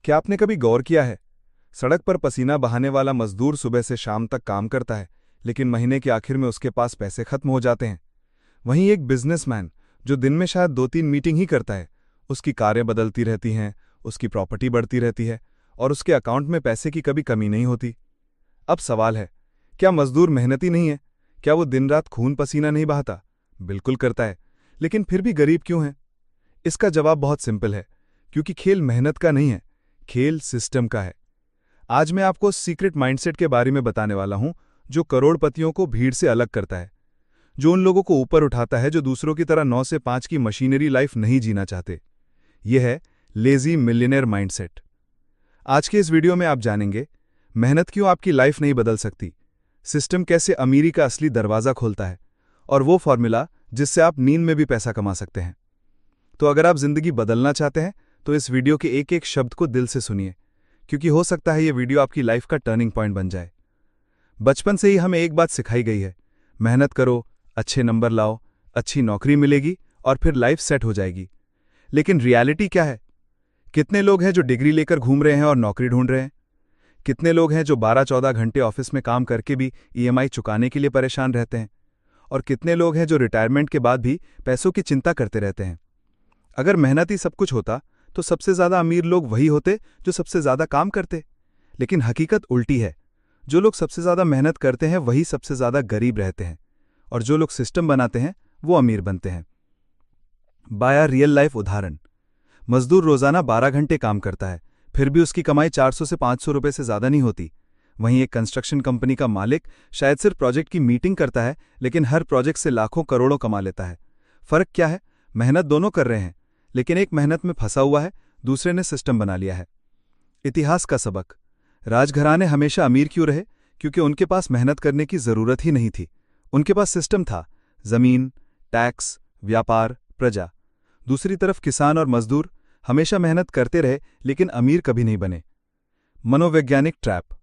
क्या आपने कभी गौर किया है? सड़क पर पसीना बहाने वाला मजदूर सुबह से शाम तक काम करता है, लेकिन महीने के आखिर में उसके पास पैसे खत्म हो जाते हैं। वहीं एक बिजनेसमैन जो दिन में शायद 2-3 मीटिंग ही करता है, उसकी कारें बदलती रहती हैं, उसकी प्रॉपर्टी बढ़ती रहती है और उसके अकाउंट में पैसे की कभी कमी नहीं होती। अब सवाल है, क्या मजदूर मेहनती नहीं है? क्या वो दिन रात खून पसीना नहीं बहाता? बिल्कुल करता है, लेकिन फिर भी गरीब क्यों है? इसका जवाब बहुत सिंपल है, क्योंकि खेल मेहनत का नहीं है, खेल सिस्टम का है। आज मैं आपको सीक्रेट माइंडसेट के बारे में बताने वाला हूं, जो करोड़पतियों को भीड़ से अलग करता है, जो उन लोगों को ऊपर उठाता है जो दूसरों की तरह 9 से 5 की मशीनरी लाइफ नहीं जीना चाहते। यह है लेजी मिलियनेयर माइंडसेट। आज के इस वीडियो में आप जानेंगे मेहनत क्यों आपकी लाइफ नहीं बदल सकती, सिस्टम कैसे अमीरी का असली दरवाजा खोलता है, और वो फॉर्मूला जिससे आप नींद में भी पैसा कमा सकते हैं। तो अगर आप जिंदगी बदलना चाहते हैं तो इस वीडियो के एक एक शब्द को दिल से सुनिए, क्योंकि हो सकता है ये वीडियो आपकी लाइफ का टर्निंग पॉइंट बन जाए। बचपन से ही हमें एक बात सिखाई गई है, मेहनत करो, अच्छे नंबर लाओ, अच्छी नौकरी मिलेगी और फिर लाइफ सेट हो जाएगी। लेकिन रियलिटी क्या है? कितने लोग हैं जो डिग्री लेकर घूम रहे हैं और नौकरी ढूंढ रहे हैं? कितने लोग हैं जो 12-14 घंटे ऑफिस में काम करके भी ईएमआई चुकाने के लिए परेशान रहते हैं? और कितने लोग हैं जो रिटायरमेंट के बाद भी पैसों की चिंता करते रहते हैं? अगर मेहनत ही सब कुछ होता तो सबसे ज्यादा अमीर लोग वही होते जो सबसे ज्यादा काम करते। लेकिन हकीकत उल्टी है, जो लोग सबसे ज्यादा मेहनत करते हैं वही सबसे ज्यादा गरीब रहते हैं, और जो लोग सिस्टम बनाते हैं वो अमीर बनते हैं। बाया रियल लाइफ उदाहरण। मजदूर रोजाना 12 घंटे काम करता है, फिर भी उसकी कमाई 400 से 500 रुपए से ज्यादा नहीं होती। वहीं एक कंस्ट्रक्शन कंपनी का मालिक शायद सिर्फ प्रोजेक्ट की मीटिंग करता है, लेकिन हर प्रोजेक्ट से लाखों करोड़ों कमा लेता है। फर्क क्या है? मेहनत दोनों कर रहे हैं, लेकिन एक मेहनत में फंसा हुआ है, दूसरे ने सिस्टम बना लिया है। इतिहास का सबक। राजघराने हमेशा अमीर क्यों रहे? क्योंकि उनके पास मेहनत करने की जरूरत ही नहीं थी। उनके पास सिस्टम था, जमीन, टैक्स, व्यापार, प्रजा। दूसरी तरफ किसान और मजदूर हमेशा मेहनत करते रहे, लेकिन अमीर कभी नहीं बने। मनोवैज्ञानिक ट्रैप।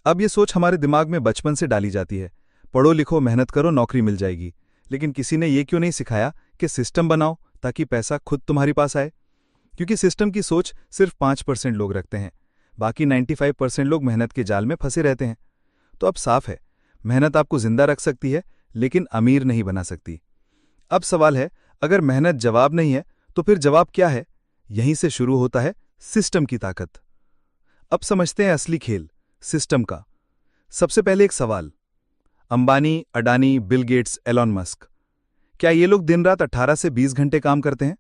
अब ये सोच हमारे दिमाग में बचपन से डाली जाती है, पढ़ो लिखो मेहनत करो नौकरी मिल जाएगी। लेकिन किसी ने ये क्यों नहीं सिखाया कि सिस्टम बनाओ ताकि पैसा खुद तुम्हारे पास आए? क्योंकि सिस्टम की सोच सिर्फ 5% लोग रखते हैं, बाकी 95% लोग मेहनत के जाल में फंसे रहते हैं। तो अब साफ है, मेहनत आपको जिंदा रख सकती है, लेकिन अमीर नहीं बना सकती। अब सवाल है, अगर मेहनत जवाब नहीं है तो फिर जवाब क्या है? यहीं से शुरू होता है सिस्टम की ताकत। अब समझते हैं असली खेल सिस्टम का। सबसे पहले एक सवाल, Ambani, Adani, Bill Gates, Elon Musk, क्या ये लोग दिन रात 18 से 20 घंटे काम करते हैं?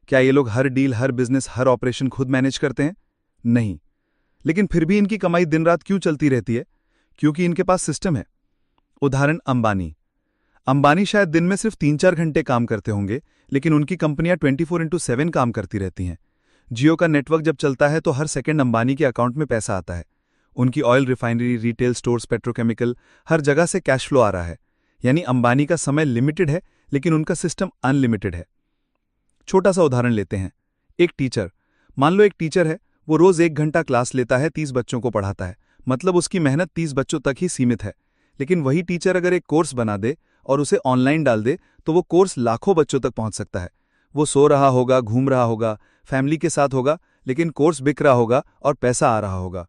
क्या ये लोग हर डील, हर बिजनेस, हर ऑपरेशन खुद मैनेज करते हैं? नहीं। लेकिन फिर भी इनकी कमाई दिन रात क्यों चलती रहती है? क्योंकि इनके पास सिस्टम है। उदाहरण अंबानी। अंबानी शायद दिन में सिर्फ 3-4 घंटे काम करते होंगे, लेकिन उनकी कंपनियां 24x7 काम करती रहती हैं। जियो का नेटवर्क जब चलता है तो हर सेकंड अंबानी के अकाउंट में पैसा आता है। उनकी oil refinery, retail stores, petrochemical, हर जगह से कैश फ्लो आ रहा है। यानी अंबानी का समय लिमिटेड है, लेकिन उनका सिस्टम अनलिमिटेड है। छोटा सा उदाहरण लेते हैं, एक टीचर। मान लो एक टीचर है, वो रोज 1 घंटा क्लास लेता है, 30 बच्चों को पढ़ाता है, मतलब उसकी मेहनत 30 बच्चों तक ही सीमित है। लेकिन वही टीचर अगर एक कोर्स बना दे और उसे ऑनलाइन डाल दे तो वो कोर्स लाखों बच्चों तक पहुंच सकता है। वो सो रहा होगा, घूम रहा होगा, फैमिली के साथ होगा, लेकिन कोर्स बिक रहा होगा और पैसा आ रहा होगा।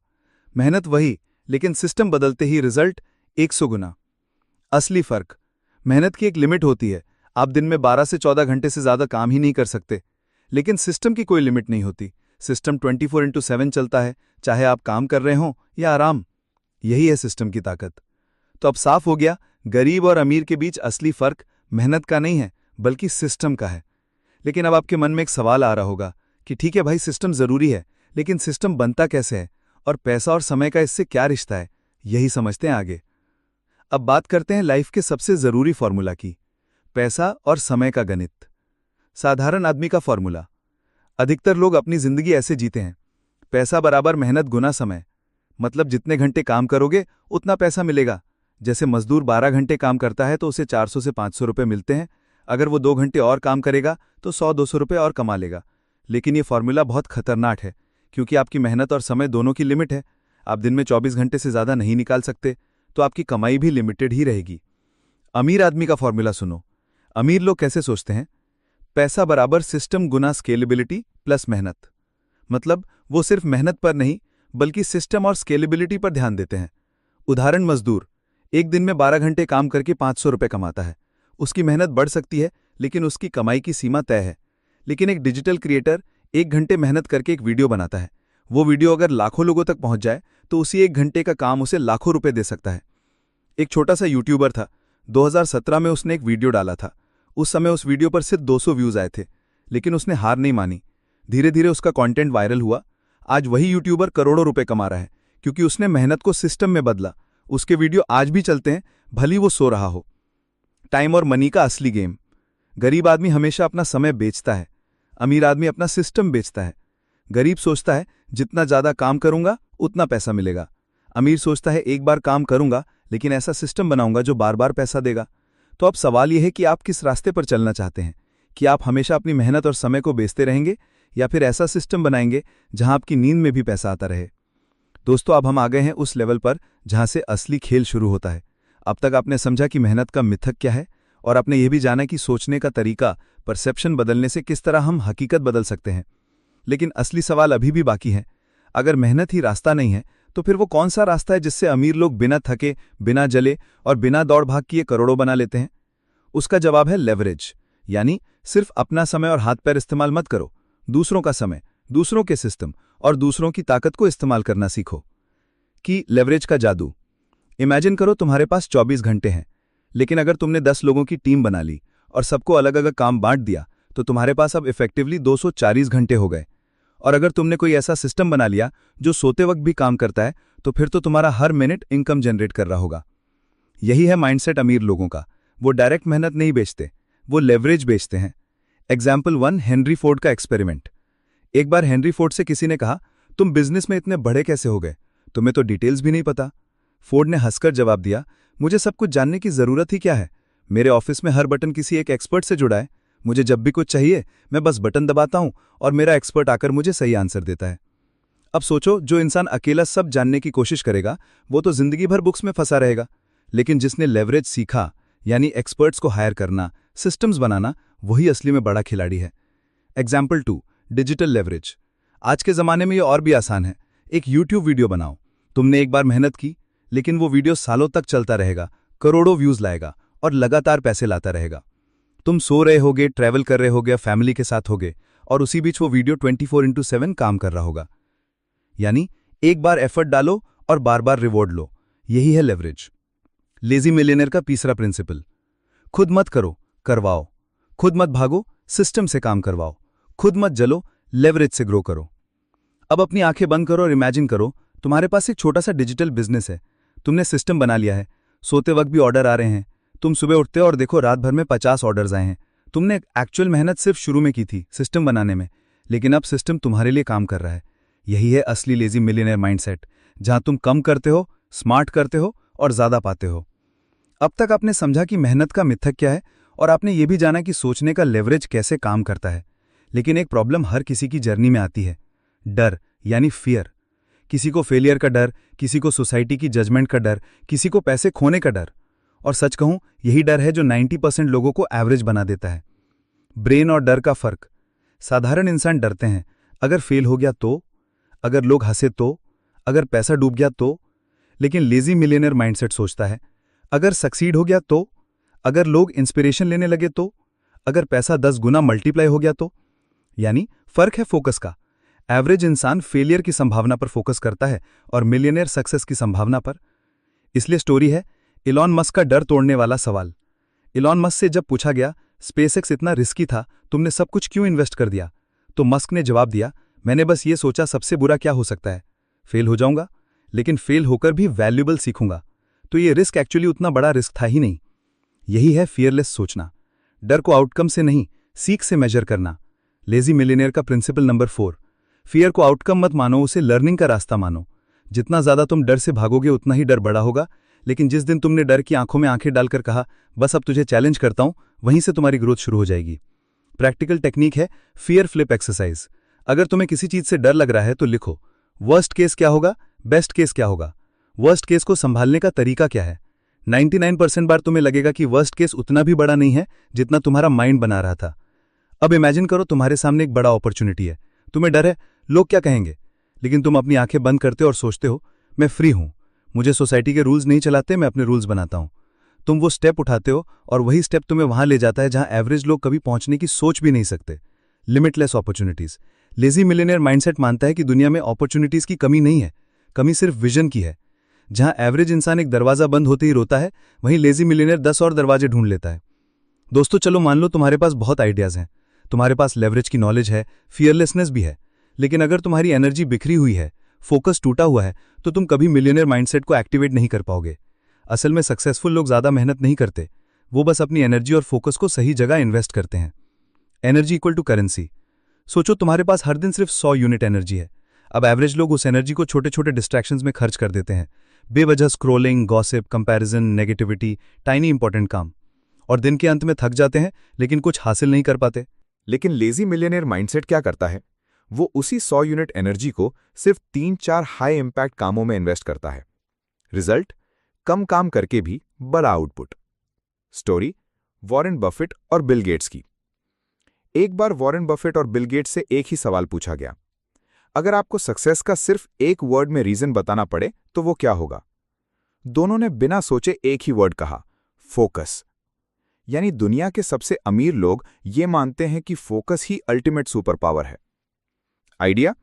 मेहनत वही, लेकिन सिस्टम बदलते ही रिजल्ट 100 गुना। असली फर्क, मेहनत की एक लिमिट होती है, आप दिन में 12 से 14 घंटे से ज्यादा काम ही नहीं कर सकते। लेकिन सिस्टम की कोई लिमिट नहीं होती। सिस्टम 24x7 चलता है, चाहे आप काम कर रहे हों या आराम। यही है सिस्टम की ताकत। तो अब साफ हो गया, गरीब और अमीर के बीच असली फर्क मेहनत का नहीं है, बल्कि सिस्टम का है। लेकिन अब आपके मन में एक सवाल आ रहा होगा कि ठीक है भाई, सिस्टम जरूरी है, लेकिन सिस्टम बनता कैसे है और पैसा और समय का इससे क्या रिश्ता है? यही समझते हैं आगे। अब बात करते हैं लाइफ के सबसे जरूरी फॉर्मूला की, पैसा और समय का गणित। साधारण आदमी का फॉर्मूला। अधिकतर लोग अपनी जिंदगी ऐसे जीते हैं, पैसा बराबर मेहनत गुना समय। मतलब जितने घंटे काम करोगे उतना पैसा मिलेगा। जैसे मजदूर 12 घंटे काम करता है तो उसे 400 से 500 रुपए मिलते हैं। अगर वो 2 घंटे और काम करेगा तो 100-200 रुपए और कमा लेगा। लेकिन ये फॉर्मूला बहुत खतरनाक है, क्योंकि आपकी मेहनत और समय दोनों की लिमिट है। आप दिन में 24 घंटे से ज्यादा नहीं निकाल सकते, तो आपकी कमाई भी लिमिटेड ही रहेगी। अमीर आदमी का फॉर्मूला सुनो। अमीर लोग कैसे सोचते हैं? पैसा बराबर सिस्टम गुना स्केलेबिलिटी प्लस मेहनत। मतलब वो सिर्फ मेहनत पर नहीं बल्कि सिस्टम और स्केलेबिलिटी पर ध्यान देते हैं। उदाहरण, मजदूर एक दिन में 12 घंटे काम करके 500 रुपये कमाता है। उसकी मेहनत बढ़ सकती है लेकिन उसकी कमाई की सीमा तय है। लेकिन एक डिजिटल क्रिएटर 1 घंटे मेहनत करके एक वीडियो बनाता है। वो वीडियो अगर लाखों लोगों तक पहुंच जाए तो उसी 1 घंटे का काम उसे लाखों रुपए दे सकता है। एक छोटा सा यूट्यूबर था, 2017 में उसने एक वीडियो डाला था। उस समय उस वीडियो पर सिर्फ 200 व्यूज आए थे, लेकिन उसने हार नहीं मानी। धीरे धीरे उसका कंटेंट वायरल हुआ। आज वही यूट्यूबर करोड़ों रुपए कमा रहा है क्योंकि उसने मेहनत को सिस्टम में बदला। उसके वीडियो आज भी चलते हैं, भली वो सो रहा हो। टाइम और मनी का असली गेम। गरीब आदमी हमेशा अपना समय बेचता है, अमीर आदमी अपना सिस्टम बेचता है। गरीब सोचता है जितना ज्यादा काम करूंगा उतना पैसा मिलेगा। अमीर सोचता है एक बार काम करूंगा लेकिन ऐसा सिस्टम बनाऊंगा जो बार बार पैसा देगा। तो अब सवाल यह है कि आप किस रास्ते पर चलना चाहते हैं? कि आप हमेशा अपनी मेहनत और समय को बेचते रहेंगे या फिर ऐसा सिस्टम बनाएंगे जहां आपकी नींद में भी पैसा आता रहे? दोस्तों, अब हम आ गए हैं उस लेवल पर जहां से असली खेल शुरू होता है। अब तक आपने समझा कि मेहनत का मिथक क्या है, और आपने यह भी जाना कि सोचने का तरीका, परसेप्शन बदलने से किस तरह हम हकीकत बदल सकते हैं। लेकिन असली सवाल अभी भी बाकी है। अगर मेहनत ही रास्ता नहीं है तो फिर वो कौन सा रास्ता है जिससे अमीर लोग बिना थके, बिना जले और बिना दौड़ भाग किए करोड़ों बना लेते हैं? उसका जवाब है लेवरेज। यानी सिर्फ अपना समय और हाथ पैर इस्तेमाल मत करो, दूसरों का समय, दूसरों के सिस्टम और दूसरों की ताकत को इस्तेमाल करना सीखो। कि लेवरेज का जादू। इमेजिन करो तुम्हारे पास 24 घंटे हैं, लेकिन अगर तुमने 10 लोगों की टीम बना ली और सबको अलग अलग काम बांट दिया तो तुम्हारे पास अब इफेक्टिवली 240 घंटे हो गए। और अगर तुमने कोई ऐसा सिस्टम बना लिया जो सोते वक्त भी काम करता है तो फिर तो तुम्हारा हर मिनट इनकम जनरेट कर रहा होगा। यही है माइंडसेट अमीर लोगों का। वो डायरेक्ट मेहनत नहीं बेचते, वो लेवरेज बेचते हैं। एग्जाम्पल 1, हेनरी फोर्ड का एक्सपेरिमेंट। एक बार हेनरी फोर्ड से किसी ने कहा, तुम बिजनेस में इतने बड़े कैसे हो गए? तुम्हें तो डिटेल्स भी नहीं पता। फोर्ड ने हंसकर जवाब दिया, मुझे सब कुछ जानने की जरूरत ही क्या है? मेरे ऑफिस में हर बटन किसी एक एक्सपर्ट से जुड़ा है। मुझे जब भी कुछ चाहिए मैं बस बटन दबाता हूं और मेरा एक्सपर्ट आकर मुझे सही आंसर देता है। अब सोचो, जो इंसान अकेला सब जानने की कोशिश करेगा वो तो जिंदगी भर बुक्स में फंसा रहेगा। लेकिन जिसने लेवरेज सीखा, यानी एक्सपर्ट्स को हायर करना, सिस्टम्स बनाना, वही असली में बड़ा खिलाड़ी है। Example 2, digital leverage. आज के जमाने में ये और भी आसान है। एक यूट्यूब वीडियो बनाओ। तुमने एक बार मेहनत की, लेकिन वो वीडियो सालों तक चलता रहेगा, करोड़ों व्यूज लाएगा और लगातार पैसे लाता रहेगा। तुम सो रहे होगे, ट्रैवल कर रहे होगे, फैमिली के साथ होगे, और उसी बीच वो वीडियो 24/7 काम कर रहा होगा। यानी एक बार एफर्ट डालो और बार बार रिवॉर्ड लो। यही है लेवरेज। लेजी मिलियनेयर का तीसरा प्रिंसिपल। खुद मत करो, करवाओ। खुद मत भागो, सिस्टम से काम करवाओ। खुद मत जलो, लेवरेज से ग्रो करो। अब अपनी आंखें बंद करो और इमेजिन करो, तुम्हारे पास एक छोटा सा डिजिटल बिजनेस है। तुमने सिस्टम बना लिया है, सोते वक्त भी ऑर्डर आ रहे हैं। तुम सुबह उठते हो और देखो रात भर में 50 ऑर्डर्स आए हैं। तुमने एक्चुअल मेहनत सिर्फ शुरू में की थी, सिस्टम बनाने में, लेकिन अब सिस्टम तुम्हारे लिए काम कर रहा है। यही है असली लेजी मिलियनेयर माइंडसेट, जहां तुम कम करते हो, स्मार्ट करते हो और ज्यादा पाते हो। अब तक आपने समझा कि मेहनत का मिथक क्या है, और आपने ये भी जाना कि सोचने का लेवरेज कैसे काम करता है। लेकिन एक प्रॉब्लम हर किसी की जर्नी में आती है, डर, यानी फियर। किसी को फेलियर का डर, किसी को सोसाइटी की जजमेंट का डर, किसी को पैसे खोने का डर। और सच कहूं, यही डर है जो 90% लोगों को एवरेज बना देता है। ब्रेन और डर का फर्क। साधारण इंसान डरते हैं, अगर फेल हो गया तो, अगर लोग हंसे तो, अगर पैसा डूब गया तो। लेकिन लेजी मिलियनेयर माइंडसेट सोचता है, अगर सक्सीड हो गया तो, अगर लोग इंस्पिरेशन लेने लगे तो, अगर पैसा 10 गुना मल्टीप्लाई हो गया तो। यानी फर्क है फोकस का। एवरेज इंसान फेलियर की संभावना पर फोकस करता है और मिलियनेयर सक्सेस की संभावना पर। इसलिए स्टोरी है इलॉन मस्क का डर तोड़ने वाला सवाल। इलॉन मस्क से जब पूछा गया, स्पेसएक्स इतना रिस्की था, तुमने सब कुछ क्यों इन्वेस्ट कर दिया? तो मस्क ने जवाब दिया, मैंने बस ये सोचा सबसे बुरा क्या हो सकता है, फेल हो जाऊंगा, लेकिन फेल होकर भी वैल्यूबल सीखूंगा। तो ये रिस्क एक्चुअली उतना बड़ा रिस्क था ही नहीं। यही है फियरलेस सोचना। डर को आउटकम से नहीं, सीख से मेजर करना। लेजी मिलियनेयर का प्रिंसिपल नंबर 4, फियर को आउटकम मत मानो, उसे लर्निंग का रास्ता मानो। जितना ज्यादा तुम डर से भागोगे उतना ही डर बड़ा होगा, लेकिन जिस दिन तुमने डर की आंखों में आंखें डालकर कहा, बस अब तुझे चैलेंज करता हूं, वहीं से तुम्हारी ग्रोथ शुरू हो जाएगी। प्रैक्टिकल टेक्निक है फियर फ्लिप एक्सरसाइज। अगर तुम्हें किसी चीज से डर लग रहा है तो लिखो, वर्स्ट केस क्या होगा, बेस्ट केस क्या होगा। वर्स्ट केस को संभालने का तरीका क्या है? 99% बार तुम्हें लगेगा कि वर्स्ट केस उतना भी बड़ा नहीं है जितना तुम्हारा माइंड बना रहा था। अब इमेजिन करो तुम्हारे सामने एक बड़ा अपॉर्चुनिटी है। तुम्हें डर है लोग क्या कहेंगे, लेकिन तुम अपनी आंखें बंद करते हो और सोचते हो मैं फ्री हूं, मुझे सोसाइटी के रूल्स नहीं चलाते, मैं अपने रूल्स बनाता हूं। तुम वो स्टेप उठाते हो और वही स्टेप तुम्हें वहां ले जाता है जहां एवरेज लोग कभी पहुंचने की सोच भी नहीं सकते। Limitless opportunities. Lazy millionaire mindset मानता है कि दुनिया में अपॉर्चुनिटीज की कमी नहीं है, कमी सिर्फ विजन की है। जहां एवरेज इंसान एक दरवाजा बंद होते ही रोता है, वहीं लेजी मिलियनेयर 10 और दरवाजे ढूंढ लेता है। दोस्तों, चलो मान लो तुम्हारे पास बहुत आइडियाज हैं, तुम्हारे पास लेवरेज की नॉलेज है, फियरलेसनेस भी है, लेकिन अगर तुम्हारी एनर्जी बिखरी हुई है, फोकस टूटा हुआ है, तो तुम कभी मिलियनेयर माइंडसेट को एक्टिवेट नहीं कर पाओगे। असल में सक्सेसफुल लोग ज्यादा मेहनत नहीं करते, वो बस अपनी एनर्जी और फोकस को सही जगह इन्वेस्ट करते हैं। Energy equal to currency. सोचो तुम्हारे पास हर दिन सिर्फ 100 यूनिट एनर्जी है। अब एवरेज लोग उस एनर्जी को छोटे छोटे डिस्ट्रैक्शंस में खर्च कर देते हैं, बेवजह scrolling, gossip, comparison, negativity, tiny important काम, और दिन के अंत में थक जाते हैं लेकिन कुछ हासिल नहीं कर पाते। लेकिन लेजी मिलियनेयर माइंडसेट क्या करता है? वो उसी 100 यूनिट एनर्जी को सिर्फ 3-4 हाई इंपैक्ट कामों में इन्वेस्ट करता है। रिजल्ट? कम काम करके भी बड़ा आउटपुट। स्टोरी वॉरेन बफेट और बिल गेट्स की। एक बार वॉरेन बफेट और बिल गेट्स से एक ही सवाल पूछा गया, अगर आपको सक्सेस का सिर्फ एक वर्ड में रीजन बताना पड़े तो वो क्या होगा? दोनों ने बिना सोचे एक ही वर्ड कहा, फोकस। यानी दुनिया के सबसे अमीर लोग ये मानते हैं कि फोकस ही अल्टीमेट सुपर पावर है। आइडिया?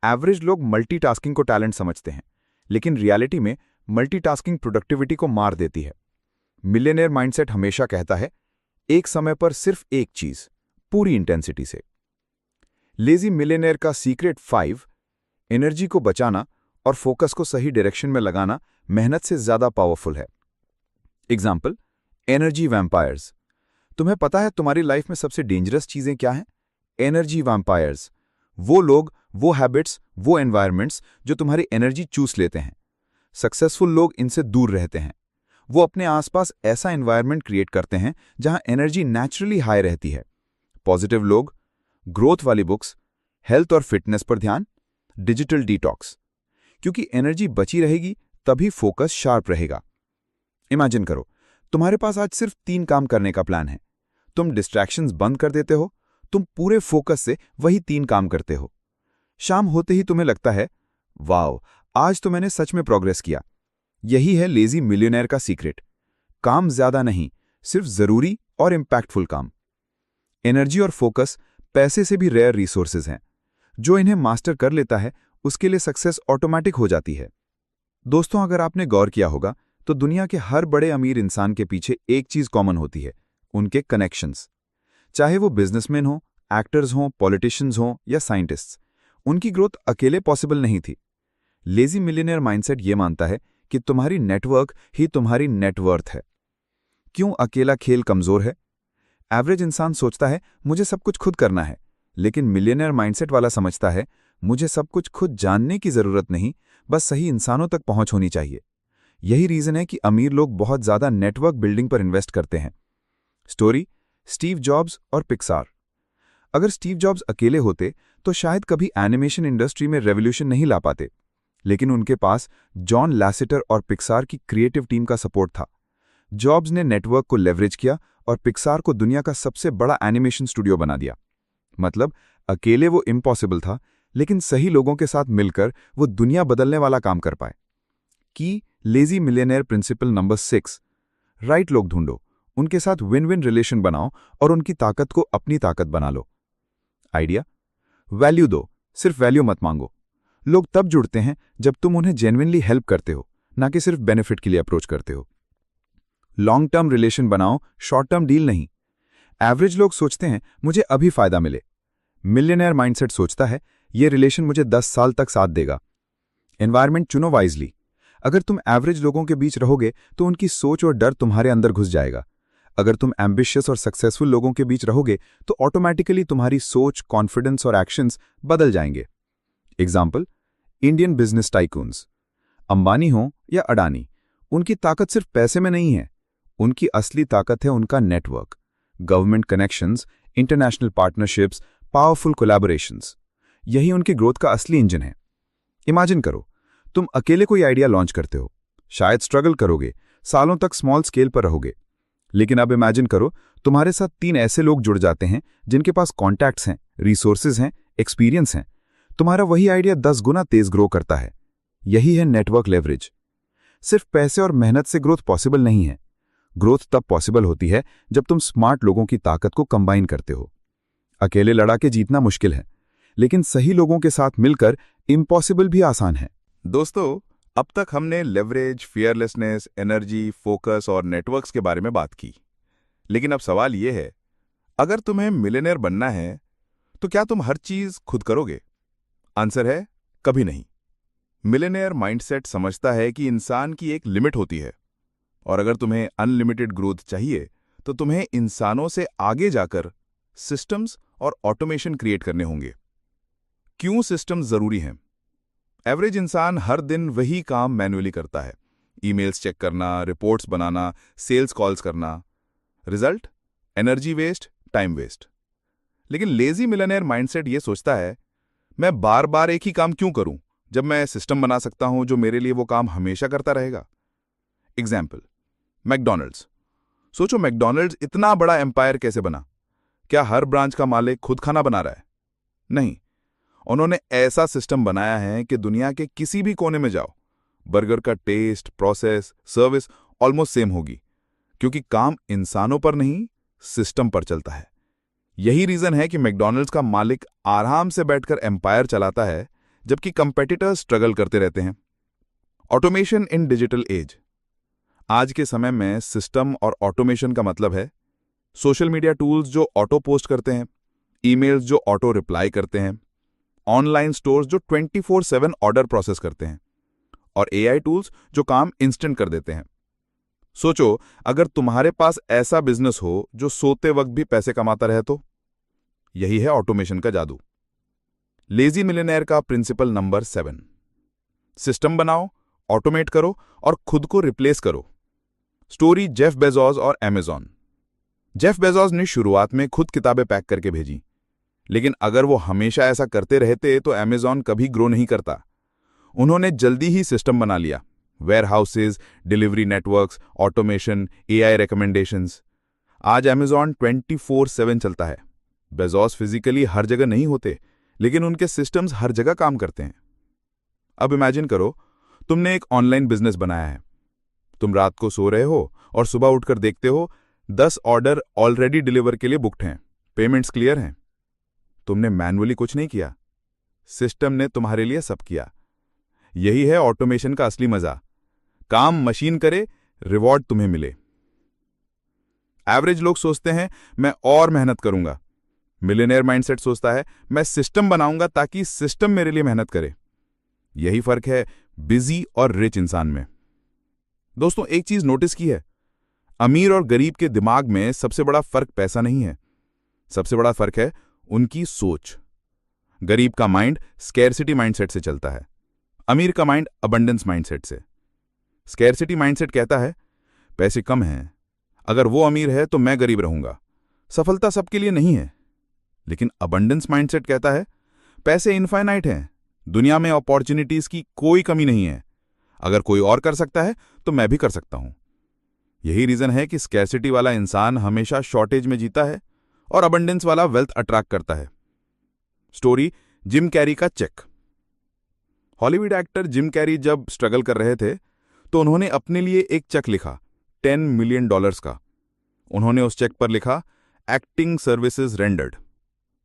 एवरेज लोग मल्टीटास्किंग को टैलेंट समझते हैं, लेकिन रियलिटी में मल्टीटास्किंग प्रोडक्टिविटी को मार देती है। मिलियनेयर माइंडसेट हमेशा कहता है, एक समय पर सिर्फ एक चीज, पूरी इंटेंसिटी से। लेजी मिलियनेयर का सीक्रेट 5, एनर्जी को बचाना और फोकस को सही डायरेक्शन में लगाना मेहनत से ज्यादा पावरफुल है। Example, energy vampires. तुम्हें पता है तुम्हारी लाइफ में सबसे डेंजरस चीजें क्या हैं? Energy vampires. वो लोग, वो हैबिट्स, वो एनवायरमेंट्स जो तुम्हारी एनर्जी चूस लेते हैं। सक्सेसफुल लोग इनसे दूर रहते हैं। वो अपने आसपास ऐसा एनवायरमेंट क्रिएट करते हैं जहां एनर्जी नेचुरली हाई रहती है। पॉजिटिव लोग, ग्रोथ वाली बुक्स, हेल्थ और फिटनेस पर ध्यान, डिजिटल डिटॉक्स। क्योंकि एनर्जी बची रहेगी तभी फोकस शार्प रहेगा। इमेजिन करो, तुम्हारे पास आज सिर्फ 3 काम करने का प्लान है। तुम डिस्ट्रैक्शंस बंद कर देते हो, तुम पूरे फोकस से वही 3 काम करते हो। शाम होते ही तुम्हें लगता है, वाओ, आज तो मैंने सच में प्रोग्रेस किया। यही है लेजी मिलियनेयर का सीक्रेट। काम ज्यादा नहीं, सिर्फ जरूरी और इंपैक्टफुल काम। एनर्जी और फोकस पैसे से भी रेयर रिसोर्सेज हैं। जो इन्हें मास्टर कर लेता है उसके लिए सक्सेस ऑटोमेटिक हो जाती है। दोस्तों, अगर आपने गौर किया होगा तो दुनिया के हर बड़े अमीर इंसान के पीछे एक चीज कॉमन होती है, उनके कनेक्शंस। चाहे वो बिजनेसमैन हो, एक्टर्स हों, पॉलिटिशियंस हों या साइंटिस्ट्स, उनकी ग्रोथ अकेले पॉसिबल नहीं थी। लेजी मिलियनेयर माइंडसेट ये मानता है कि तुम्हारी नेटवर्क ही तुम्हारी नेटवर्थ है। क्यों अकेला खेल कमजोर है? एवरेज इंसान सोचता है मुझे सब कुछ खुद करना है, लेकिन मिलियनेयर माइंडसेट वाला समझता है मुझे सब कुछ खुद जानने की जरूरत नहीं, बस सही इंसानों तक पहुंच होनी चाहिए। यही रीजन है कि अमीर लोग बहुत ज्यादा नेटवर्क बिल्डिंग पर इन्वेस्ट करते हैं। स्टोरी स्टीव जॉब्स और पिक्सार। अगर स्टीव जॉब्स अकेले होते तो शायद कभी एनिमेशन इंडस्ट्री में रेवोल्यूशन नहीं ला पाते, लेकिन उनके पास जॉन लैसेटर और पिक्सार की क्रिएटिव टीम का सपोर्ट था। जॉब्स ने नेटवर्क को लेवरेज किया और पिक्सार को दुनिया का सबसे बड़ा एनिमेशन स्टूडियो बना दिया। मतलब अकेले वो इम्पॉसिबल था, लेकिन सही लोगों के साथ मिलकर वो दुनिया बदलने वाला काम कर पाए। की lazy millionaire principle number 6, right लोग ढूंढो, उनके साथ विन विन रिलेशन बनाओ और उनकी ताकत को अपनी ताकत बना लो। आइडिया? वैल्यू दो, सिर्फ वैल्यू मत मांगो। लोग तब जुड़ते हैं जब तुम उन्हें जेन्युइनली हेल्प करते हो, ना कि सिर्फ बेनिफिट के लिए अप्रोच करते हो। लॉन्ग टर्म रिलेशन बनाओ, शॉर्ट टर्म डील नहीं। एवरेज लोग सोचते हैं मुझे अभी फायदा मिले। मिलियनेयर माइंडसेट सोचता है ये रिलेशन मुझे 10 साल तक साथ देगा। एनवायरमेंट चुनो वाइजली। अगर तुम एवरेज लोगों के बीच रहोगे तो उनकी सोच और डर तुम्हारे अंदर घुस जाएगा। अगर तुम एम्बिशियस और सक्सेसफुल लोगों के बीच रहोगे तो ऑटोमेटिकली तुम्हारी सोच, कॉन्फिडेंस और एक्शंस बदल जाएंगे। Example, Indian business tycoons. Ambani हो या अडानी, उनकी ताकत सिर्फ पैसे में नहीं है, उनकी असली ताकत है उनका network, government connections, international partnerships, powerful collaborations. यही उनकी ग्रोथ का असली इंजन है। इमेजिन करो, तुम अकेले कोई आइडिया लॉन्च करते हो, शायद स्ट्रगल करोगे, सालों तक स्मॉल स्केल पर रहोगे। लेकिन अब इमेजिन करो तुम्हारे साथ 3 ऐसे लोग जुड़ जाते हैं जिनके पास कॉन्टैक्ट्स हैं, रिसोर्सेज हैं, एक्सपीरियंस हैं। तुम्हारा वही आइडिया 10 गुना तेज ग्रो करता है। यही है नेटवर्क लेवरेज। सिर्फ पैसे और मेहनत से ग्रोथ पॉसिबल नहीं है। ग्रोथ तब पॉसिबल होती है जब तुम स्मार्ट लोगों की ताकत को कंबाइन करते हो। अकेले लड़ा के जीतना मुश्किल है, लेकिन सही लोगों के साथ मिलकर इम्पॉसिबल भी आसान है। दोस्तों, अब तक हमने लेवरेज, फियरलेसनेस, एनर्जी, फोकस और नेटवर्क्स के बारे में बात की। लेकिन अब सवाल यह है, अगर तुम्हें मिलियनेयर बनना है तो क्या तुम हर चीज खुद करोगे? आंसर है कभी नहीं। मिलियनेयर माइंडसेट समझता है कि इंसान की एक लिमिट होती है, और अगर तुम्हें अनलिमिटेड ग्रोथ चाहिए तो तुम्हें इंसानों से आगे जाकर सिस्टम्स और ऑटोमेशन क्रिएट करने होंगे। क्यों सिस्टम्स जरूरी हैं? एवरेज इंसान हर दिन वही काम मैन्युअली करता है। ईमेल्स चेक करना, रिपोर्ट्स बनाना, सेल्स कॉल्स करना। Result? Energy waste, time waste. लेकिन लेजी मिलियनेयर माइंडसेट ये सोचता है, मैं बार बार एक ही काम क्यों करूं जब मैं सिस्टम बना सकता हूं जो मेरे लिए वो काम हमेशा करता रहेगा। Example, McDonald's. सोचो, मैकडॉनल्ड्स इतना बड़ा एम्पायर कैसे बना? क्या हर ब्रांच का मालिक खुद खाना बना रहा है? नहीं, उन्होंने ऐसा सिस्टम बनाया है कि दुनिया के किसी भी कोने में जाओ, बर्गर का taste, process, service almost same होगी, क्योंकि काम इंसानों पर नहीं, सिस्टम पर चलता है। यही रीजन है कि मैकडॉनल्ड्स का मालिक आराम से बैठकर एम्पायर चलाता है, जबकि कंपेटिटर्स स्ट्रगल करते रहते हैं। ऑटोमेशन इन डिजिटल एज। आज के समय में सिस्टम और ऑटोमेशन का मतलब है सोशल मीडिया टूल्स जो ऑटो पोस्ट करते हैं, ईमेल्स जो ऑटो रिप्लाई करते हैं, ऑनलाइन स्टोर्स जो 24/7 ऑर्डर प्रोसेस करते हैं, और एआई टूल्स जो काम इंस्टेंट कर देते हैं। सोचो, अगर तुम्हारे पास ऐसा बिजनेस हो जो सोते वक्त भी पैसे कमाता रहे तो? यही है ऑटोमेशन का जादू। लेजी मिलियनेयर का प्रिंसिपल नंबर 7, सिस्टम बनाओ, ऑटोमेट करो और खुद को रिप्लेस करो। स्टोरी जेफ बेजोस और अमेज़न। जेफ बेजोस ने शुरुआत में खुद किताबें पैक करके भेजी, लेकिन अगर वो हमेशा ऐसा करते रहते तो अमेज़न कभी ग्रो नहीं करता। उन्होंने जल्दी ही सिस्टम बना लिया, warehouses, delivery networks, automation, AI recommendations. आज अमेज़न 24/7 चलता है। बेजोस फिजिकली हर जगह नहीं होते, लेकिन उनके सिस्टम्स हर जगह काम करते हैं। अब इमेजिन करो, तुमने एक ऑनलाइन बिजनेस बनाया है। तुम रात को सो रहे हो और सुबह उठकर देखते हो 10 ऑर्डर ऑलरेडी डिलीवर के लिए बुक्ड हैं, पेमेंट्स क्लियर हैं। तुमने मैन्युअली कुछ नहीं किया, सिस्टम ने तुम्हारे लिए सब किया। यही है ऑटोमेशन का असली मजा। काम मशीन करे, रिवॉर्ड तुम्हें मिले। एवरेज लोग सोचते हैं मैं और मेहनत करूंगा। मिलियनेयर माइंडसेट सोचता है मैं सिस्टम बनाऊंगा ताकि सिस्टम मेरे लिए मेहनत करे। यही फर्क है बिजी और रिच इंसान में। दोस्तों, एक चीज नोटिस की है, अमीर और गरीब के दिमाग में सबसे बड़ा फर्क पैसा नहीं है, सबसे बड़ा फर्क है उनकी सोच। गरीब का माइंड स्कैरसिटी माइंडसेट से चलता है, अमीर का माइंड अबंडेंस माइंडसेट से। स्कैरसिटी माइंडसेट कहता है पैसे कम हैं, अगर वो अमीर है तो मैं गरीब रहूंगा, सफलता सबके लिए नहीं है। लेकिन अबंडेंस माइंडसेट कहता है पैसे इनफाइनाइट हैं, दुनिया में अपॉर्चुनिटीज की कोई कमी नहीं है, अगर कोई और कर सकता है तो मैं भी कर सकता हूं। यही रीजन है कि स्कैरसिटी वाला इंसान हमेशा शॉर्टेज में जीता है और अबंडेंस वाला वेल्थ अट्रैक्ट करता है। स्टोरी जिम कैरी का check. Hollywood actor Jim Carrey जब स्ट्रगल कर रहे थे तो उन्होंने अपने लिए एक चेक लिखा $10 मिलियन का। उन्होंने उस चेक पर लिखा एक्टिंग सर्विसेज रेंडर्ड,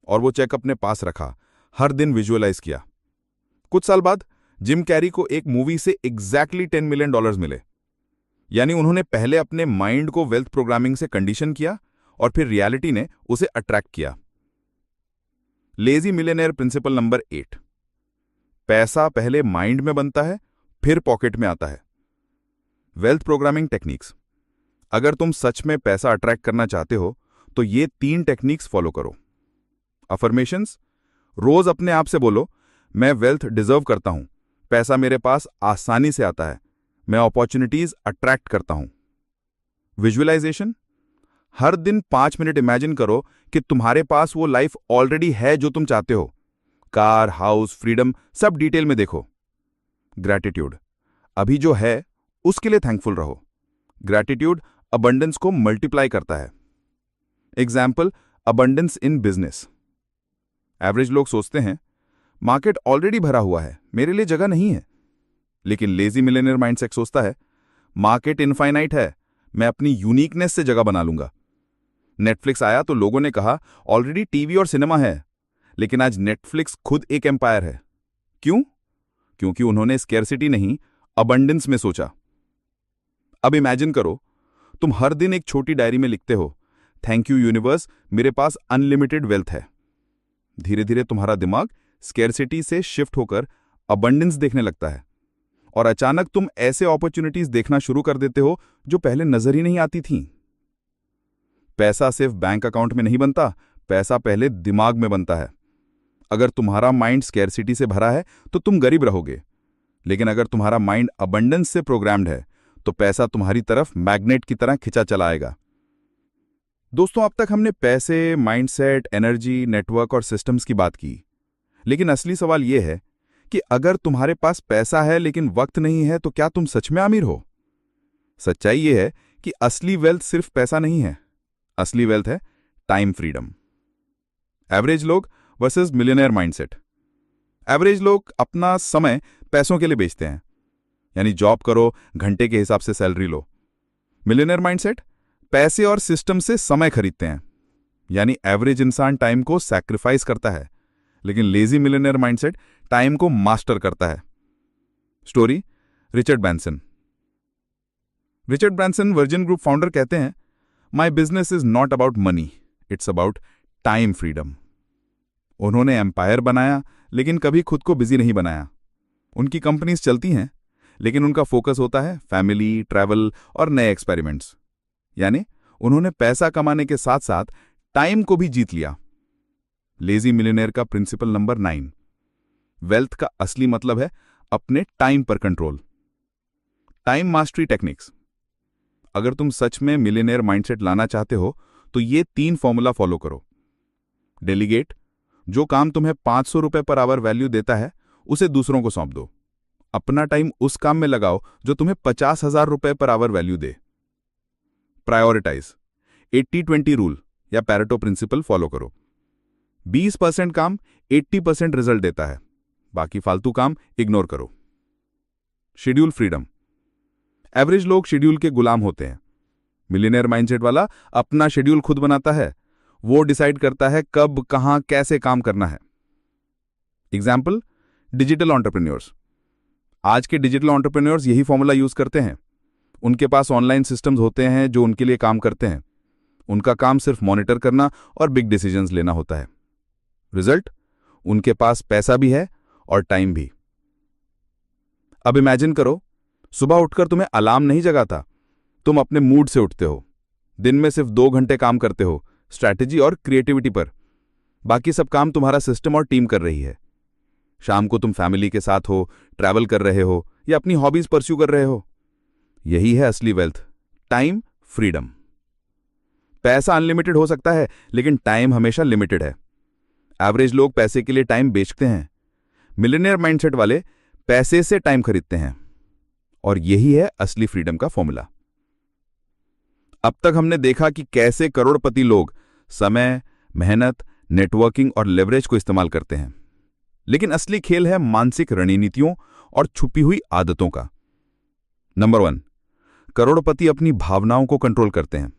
और वो चेक अपने पास रखा, हर दिन विजुअलाइज किया। कुछ साल बाद जिम कैरी को एक मूवी से एग्जैक्टली $10 मिलियन मिले। यानी उन्होंने पहले अपने माइंड को वेल्थ प्रोग्रामिंग से कंडीशन किया और फिर रियलिटी ने उसे अट्रैक्ट किया। लेजी मिलियनेयर प्रिंसिपल नंबर 8, पैसा पहले माइंड में बनता है फिर पॉकेट में आता है। Wealth programming techniques. अगर तुम सच में पैसा अट्रैक्ट करना चाहते हो तो ये 3 टेक्निक्स फॉलो करो। अफर्मेशंस। रोज अपने आप से बोलो मैं वेल्थ डिजर्व करता हूं, पैसा मेरे पास आसानी से आता है, मैं अपॉर्चुनिटीज अट्रैक्ट करता हूं। विजुअलाइजेशन। हर दिन 5 मिनट इमेजिन करो कि तुम्हारे पास वो लाइफ ऑलरेडी है जो तुम चाहते हो, कार, हाउस, फ्रीडम, सब डिटेल में देखो। ग्रैटिट्यूड। अभी जो है उसके लिए थैंकफुल रहो। ग्रैटिट्यूड अबंडेंस को मल्टीप्लाई करता है। Example, abundance in business. Average लोग सोचते हैं मार्केट ऑलरेडी भरा हुआ है, मेरे लिए जगह नहीं है। लेकिन लेजी मिलियनेयर माइंडसेट सोचता है, मार्केट इनफाइनाइट है, मैं अपनी यूनिकनेस से जगह बना लूंगा। नेटफ्लिक्स आया तो लोगों ने कहा ऑलरेडी टीवी और सिनेमा है, लेकिन आज नेटफ्लिक्स खुद एक एम्पायर है। क्यों? क्योंकि उन्होंने स्कैर्सिटी नहीं, अबंडेंस में सोचा। अब इमेजिन करो, तुम हर दिन एक छोटी डायरी में लिखते हो, थैंक यू यूनिवर्स, मेरे पास अनलिमिटेड वेल्थ है। धीरे धीरे तुम्हारा दिमाग स्कैर्सिटी से शिफ्ट होकर अबंडेंस देखने लगता है, और अचानक तुम ऐसे अपॉर्चुनिटीज देखना शुरू कर देते हो जो पहले नजर ही नहीं आती थीं। पैसा सिर्फ बैंक अकाउंट में नहीं बनता, पैसा पहले दिमाग में बनता है। अगर तुम्हारा माइंड स्कैर्सिटी से भरा है तो तुम गरीब रहोगे, लेकिन अगर तुम्हारा माइंड अबंडेंस से प्रोग्राम्ड है तो पैसा तुम्हारी तरफ मैग्नेट की तरह खिंचा चला आएगा। दोस्तों, अब तक हमने पैसे, माइंडसेट, एनर्जी, नेटवर्क और सिस्टम्स की बात की, लेकिन असली सवाल यह है कि अगर तुम्हारे पास पैसा है लेकिन वक्त नहीं है तो क्या तुम सच में अमीर हो? सच्चाई यह है कि असली वेल्थ सिर्फ पैसा नहीं है, असली वेल्थ है टाइम फ्रीडम। एवरेज लोग वर्सेस मिलियनेयर माइंडसेट। एवरेज लोग अपना समय पैसों के लिए बेचते हैं, यानी जॉब करो, घंटे के हिसाब से सैलरी लो। मिलियनेयर माइंडसेट पैसे और सिस्टम से समय खरीदते हैं, यानी एवरेज इंसान टाइम को सैक्रिफाइस करता है, लेकिन लेजी मिलियनेयर माइंडसेट टाइम को मास्टर करता है। Story, Richard Branson. Richard Branson, virgin group founder, कहते हैं, my business is not about money, it's about time freedom. उन्होंने एम्पायर बनाया, लेकिन कभी खुद को बिजी नहीं बनाया। उनकी कंपनीज चलती हैं, लेकिन उनका फोकस होता है फैमिली, ट्रैवल और नए एक्सपेरिमेंट्स। यानी उन्होंने पैसा कमाने के साथ साथ टाइम को भी जीत लिया। लेजी मिलियनेयर का प्रिंसिपल नंबर 9, वेल्थ का असली मतलब है अपने टाइम पर कंट्रोल। Time mastery techniques. अगर तुम सच में मिलियनेयर माइंडसेट लाना चाहते हो तो ये 3 फॉर्मूला फॉलो करो। डेलीगेट, जो काम तुम्हें 500 रुपए पर आवर वैल्यू देता है उसे दूसरों को सौंप दो। अपना टाइम उस काम में लगाओ जो तुम्हें 50,000 रुपए पर आवर वैल्यू दे। प्रायोरिटाइज, 80-20 रूल या पैरेटो प्रिंसिपल फॉलो करो। 20% काम 80% रिजल्ट देता है, बाकी फालतू काम इग्नोर करो। Schedule freedom. एवरेज लोग शेड्यूल के गुलाम होते हैं, मिलियनेयर माइंडसेट वाला अपना शेड्यूल खुद बनाता है। वो डिसाइड करता है कब, कहां, कैसे काम करना है। Example, digital entrepreneurs. आज के डिजिटल एंटरप्रेन्योर्स यही फॉर्मूला यूज करते हैं। उनके पास ऑनलाइन सिस्टम्स होते हैं जो उनके लिए काम करते हैं। उनका काम सिर्फ मॉनिटर करना और बिग डिसीजंस लेना होता है। रिजल्ट, उनके पास पैसा भी है और टाइम भी। अब इमेजिन करो, सुबह उठकर तुम्हें अलार्म नहीं जगाता, तुम अपने मूड से उठते हो। दिन में सिर्फ 2 घंटे काम करते हो, स्ट्रैटेजी और क्रिएटिविटी पर। बाकी सब काम तुम्हारा सिस्टम और टीम कर रही है। शाम को तुम फैमिली के साथ हो, ट्रैवल कर रहे हो या अपनी हॉबीज परस्यू कर रहे हो। यही है असली वेल्थ, टाइम फ्रीडम। पैसा अनलिमिटेड हो सकता है, लेकिन टाइम हमेशा लिमिटेड है। एवरेज लोग पैसे के लिए टाइम बेचते हैं, मिलियनेयर माइंडसेट वाले पैसे से टाइम खरीदते हैं, और यही है असली फ्रीडम का फॉर्मूला। अब तक हमने देखा कि कैसे करोड़पति लोग समय, मेहनत, नेटवर्किंग और लेवरेज को इस्तेमाल करते हैं, लेकिन असली खेल है मानसिक रणनीतियों और छुपी हुई आदतों का। नंबर 1, करोड़पति अपनी भावनाओं को कंट्रोल करते हैं।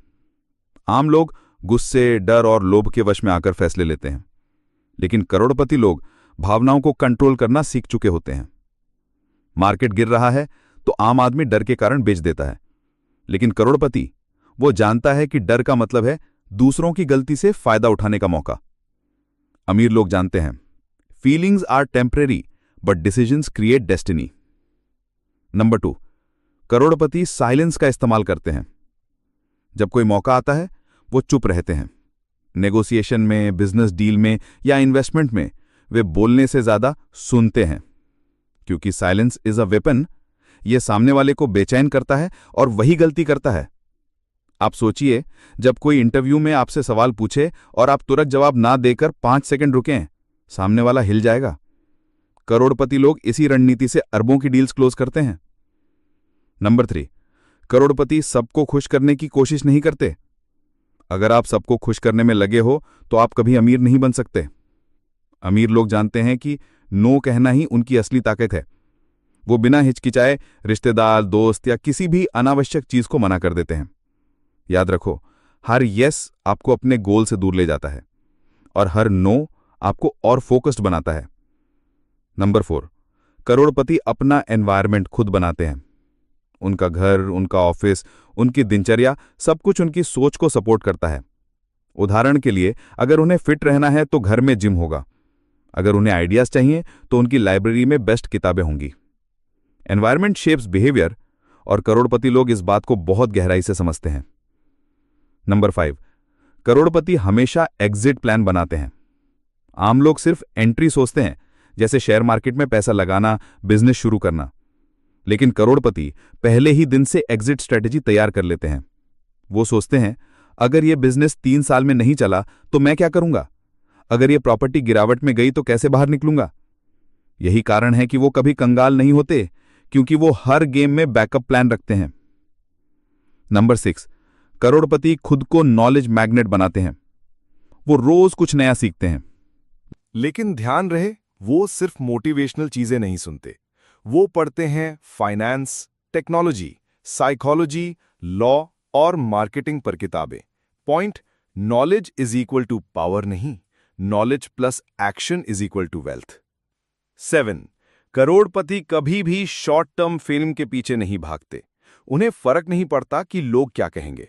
आम लोग गुस्से, डर और लोभ के वश में आकर फैसले लेते हैं, लेकिन करोड़पति लोग भावनाओं को कंट्रोल करना सीख चुके होते हैं। मार्केट गिर रहा है तो आम आदमी डर के कारण बेच देता है, लेकिन करोड़पति, वो जानता है कि डर का मतलब है दूसरों की गलती से फायदा उठाने का मौका। अमीर लोग जानते हैं, feelings are temporary but decisions create destiny. Number 2, करोड़पति साइलेंस का इस्तेमाल करते हैं। जब कोई मौका आता है वो चुप रहते हैं। नेगोशिएशन में, बिजनेस डील में या इन्वेस्टमेंट में वे बोलने से ज्यादा सुनते हैं, क्योंकि साइलेंस इज अ वेपन। यह सामने वाले को बेचैन करता है और वही गलती करता है। आप सोचिए, जब कोई इंटरव्यू में आपसे सवाल पूछे और आप तुरंत जवाब ना देकर 5 सेकंड रुकें, सामने वाला हिल जाएगा। करोड़पति लोग इसी रणनीति से अरबों की डील्स क्लोज करते हैं। नंबर 3, करोड़पति सबको खुश करने की कोशिश नहीं करते। अगर आप सबको खुश करने में लगे हो तो आप कभी अमीर नहीं बन सकते। अमीर लोग जानते हैं कि नो कहना ही उनकी असली ताकत है। वो बिना हिचकिचाए रिश्तेदार, दोस्त या किसी भी अनावश्यक चीज को मना कर देते हैं। याद रखो, हर यस आपको अपने गोल से दूर ले जाता है और हर नो आपको और फोकस्ड बनाता है। नंबर 4, करोड़पति अपना एनवायरनमेंट खुद बनाते हैं। उनका घर, उनका ऑफिस, उनकी दिनचर्या, सब कुछ उनकी सोच को सपोर्ट करता है। उदाहरण के लिए, अगर उन्हें फिट रहना है तो घर में जिम होगा। अगर उन्हें आइडियाज चाहिए तो उनकी लाइब्रेरी में बेस्ट किताबें होंगी। एनवायरनमेंट शेप्स बिहेवियर और करोड़पति लोग इस बात को बहुत गहराई से समझते हैं। नंबर 5, करोड़पति हमेशा एग्जिट प्लान बनाते हैं। आम लोग सिर्फ एंट्री सोचते हैं, जैसे शेयर मार्केट में पैसा लगाना, बिजनेस शुरू करना। लेकिन करोड़पति पहले ही दिन से एग्जिट स्ट्रेटेजी तैयार कर लेते हैं। वो सोचते हैं, अगर ये बिजनेस 3 साल में नहीं चला तो मैं क्या करूंगा? अगर ये प्रॉपर्टी गिरावट में गई तो कैसे बाहर निकलूंगा? यही कारण है कि वो कभी कंगाल नहीं होते, क्योंकि वो हर गेम में बैकअप प्लान रखते हैं। नंबर 6, करोड़पति खुद को नॉलेज मैग्नेट बनाते हैं। वो रोज कुछ नया सीखते हैं। लेकिन ध्यान रहे, वो सिर्फ मोटिवेशनल चीजें नहीं सुनते। वो पढ़ते हैं फाइनेंस, टेक्नोलॉजी, साइकोलॉजी, लॉ और मार्केटिंग पर किताबें। Point, knowledge is equal to power नहीं, knowledge plus action is equal to wealth. 7, crorepati कभी भी शॉर्ट टर्म फेम के पीछे नहीं भागते। उन्हें फर्क नहीं पड़ता कि लोग क्या कहेंगे।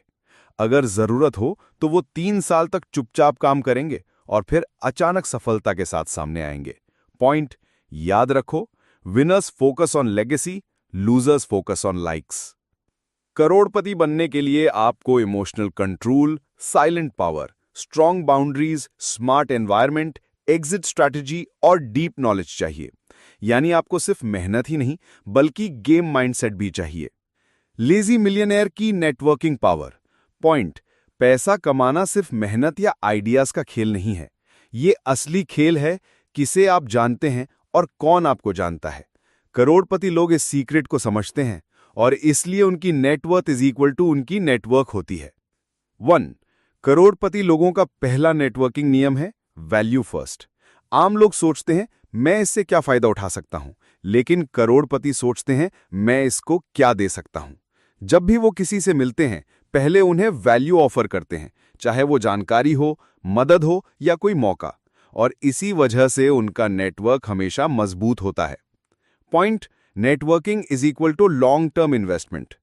अगर जरूरत हो तो वो 3 साल तक चुपचाप काम करेंगे और फिर अचानक सफलता के साथ सामने आएंगे। पॉइंट, याद रखो, winners focus on legacy, losers focus on likes. Crorepati बनने के लिए आपको emotional control, silent power, strong boundaries, smart environment, exit strategy और डीप नॉलेज चाहिए। यानी आपको सिर्फ मेहनत ही नहीं बल्कि गेम माइंडसेट भी चाहिए। लेजी मिलियनेयर की नेटवर्किंग पावर। पॉइंट, पैसा कमाना सिर्फ मेहनत या आइडियाज का खेल नहीं है। ये असली खेल है किसे आप जानते हैं और कौन आपको जानता है। करोड़पति लोग इस सीक्रेट को समझते हैं और इसलिए उनकी नेटवर्थ इज इक्वल टू उनकी नेटवर्क होती है। 1, करोड़पति लोगों का पहला नेटवर्किंग नियम है वैल्यू फर्स्ट। आम लोग सोचते हैं मैं इससे क्या फायदा उठा सकता हूं, लेकिन करोड़पति सोचते हैं मैं इसको क्या दे सकता हूं। जब भी वो किसी से मिलते हैं पहले उन्हें वैल्यू ऑफर करते हैं, चाहे वो जानकारी हो, मदद हो या कोई मौका, और इसी वजह से उनका नेटवर्क हमेशा मजबूत होता है। Point, networking is equal to long term investment.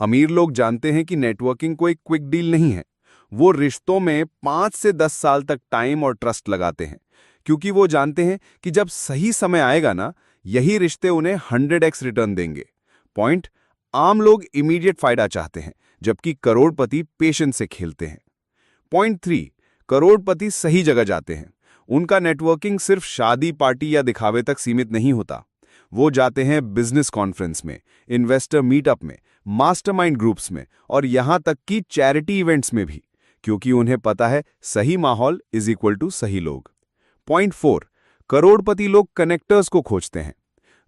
अमीर लोग जानते हैं कि नेटवर्किंग कोई क्विक डील नहीं है। वो रिश्तों में 5 से 10 साल तक टाइम और ट्रस्ट लगाते हैं, क्योंकि वो जानते हैं कि जब सही समय आएगा ना, यही रिश्ते उन्हें 100x रिटर्न देंगे। पॉइंट, आम लोग इमीडिएट फायदा चाहते हैं, जबकि करोड़पति पेशेंस से खेलते हैं। पॉइंट 3, करोड़पति सही जगह जाते हैं। उनका नेटवर्किंग सिर्फ शादी, पार्टी या दिखावे तक सीमित नहीं होता। वो जाते हैं बिजनेस कॉन्फ्रेंस में, इन्वेस्टर मीटअप में, मास्टरमाइंड ग्रुप्स में और यहां तक कि चैरिटी इवेंट्स में भी, क्योंकि उन्हें पता है सही माहौल इज इक्वल टू सही लोग। पॉइंट 4, करोड़पति लोग कनेक्टर्स को खोजते हैं।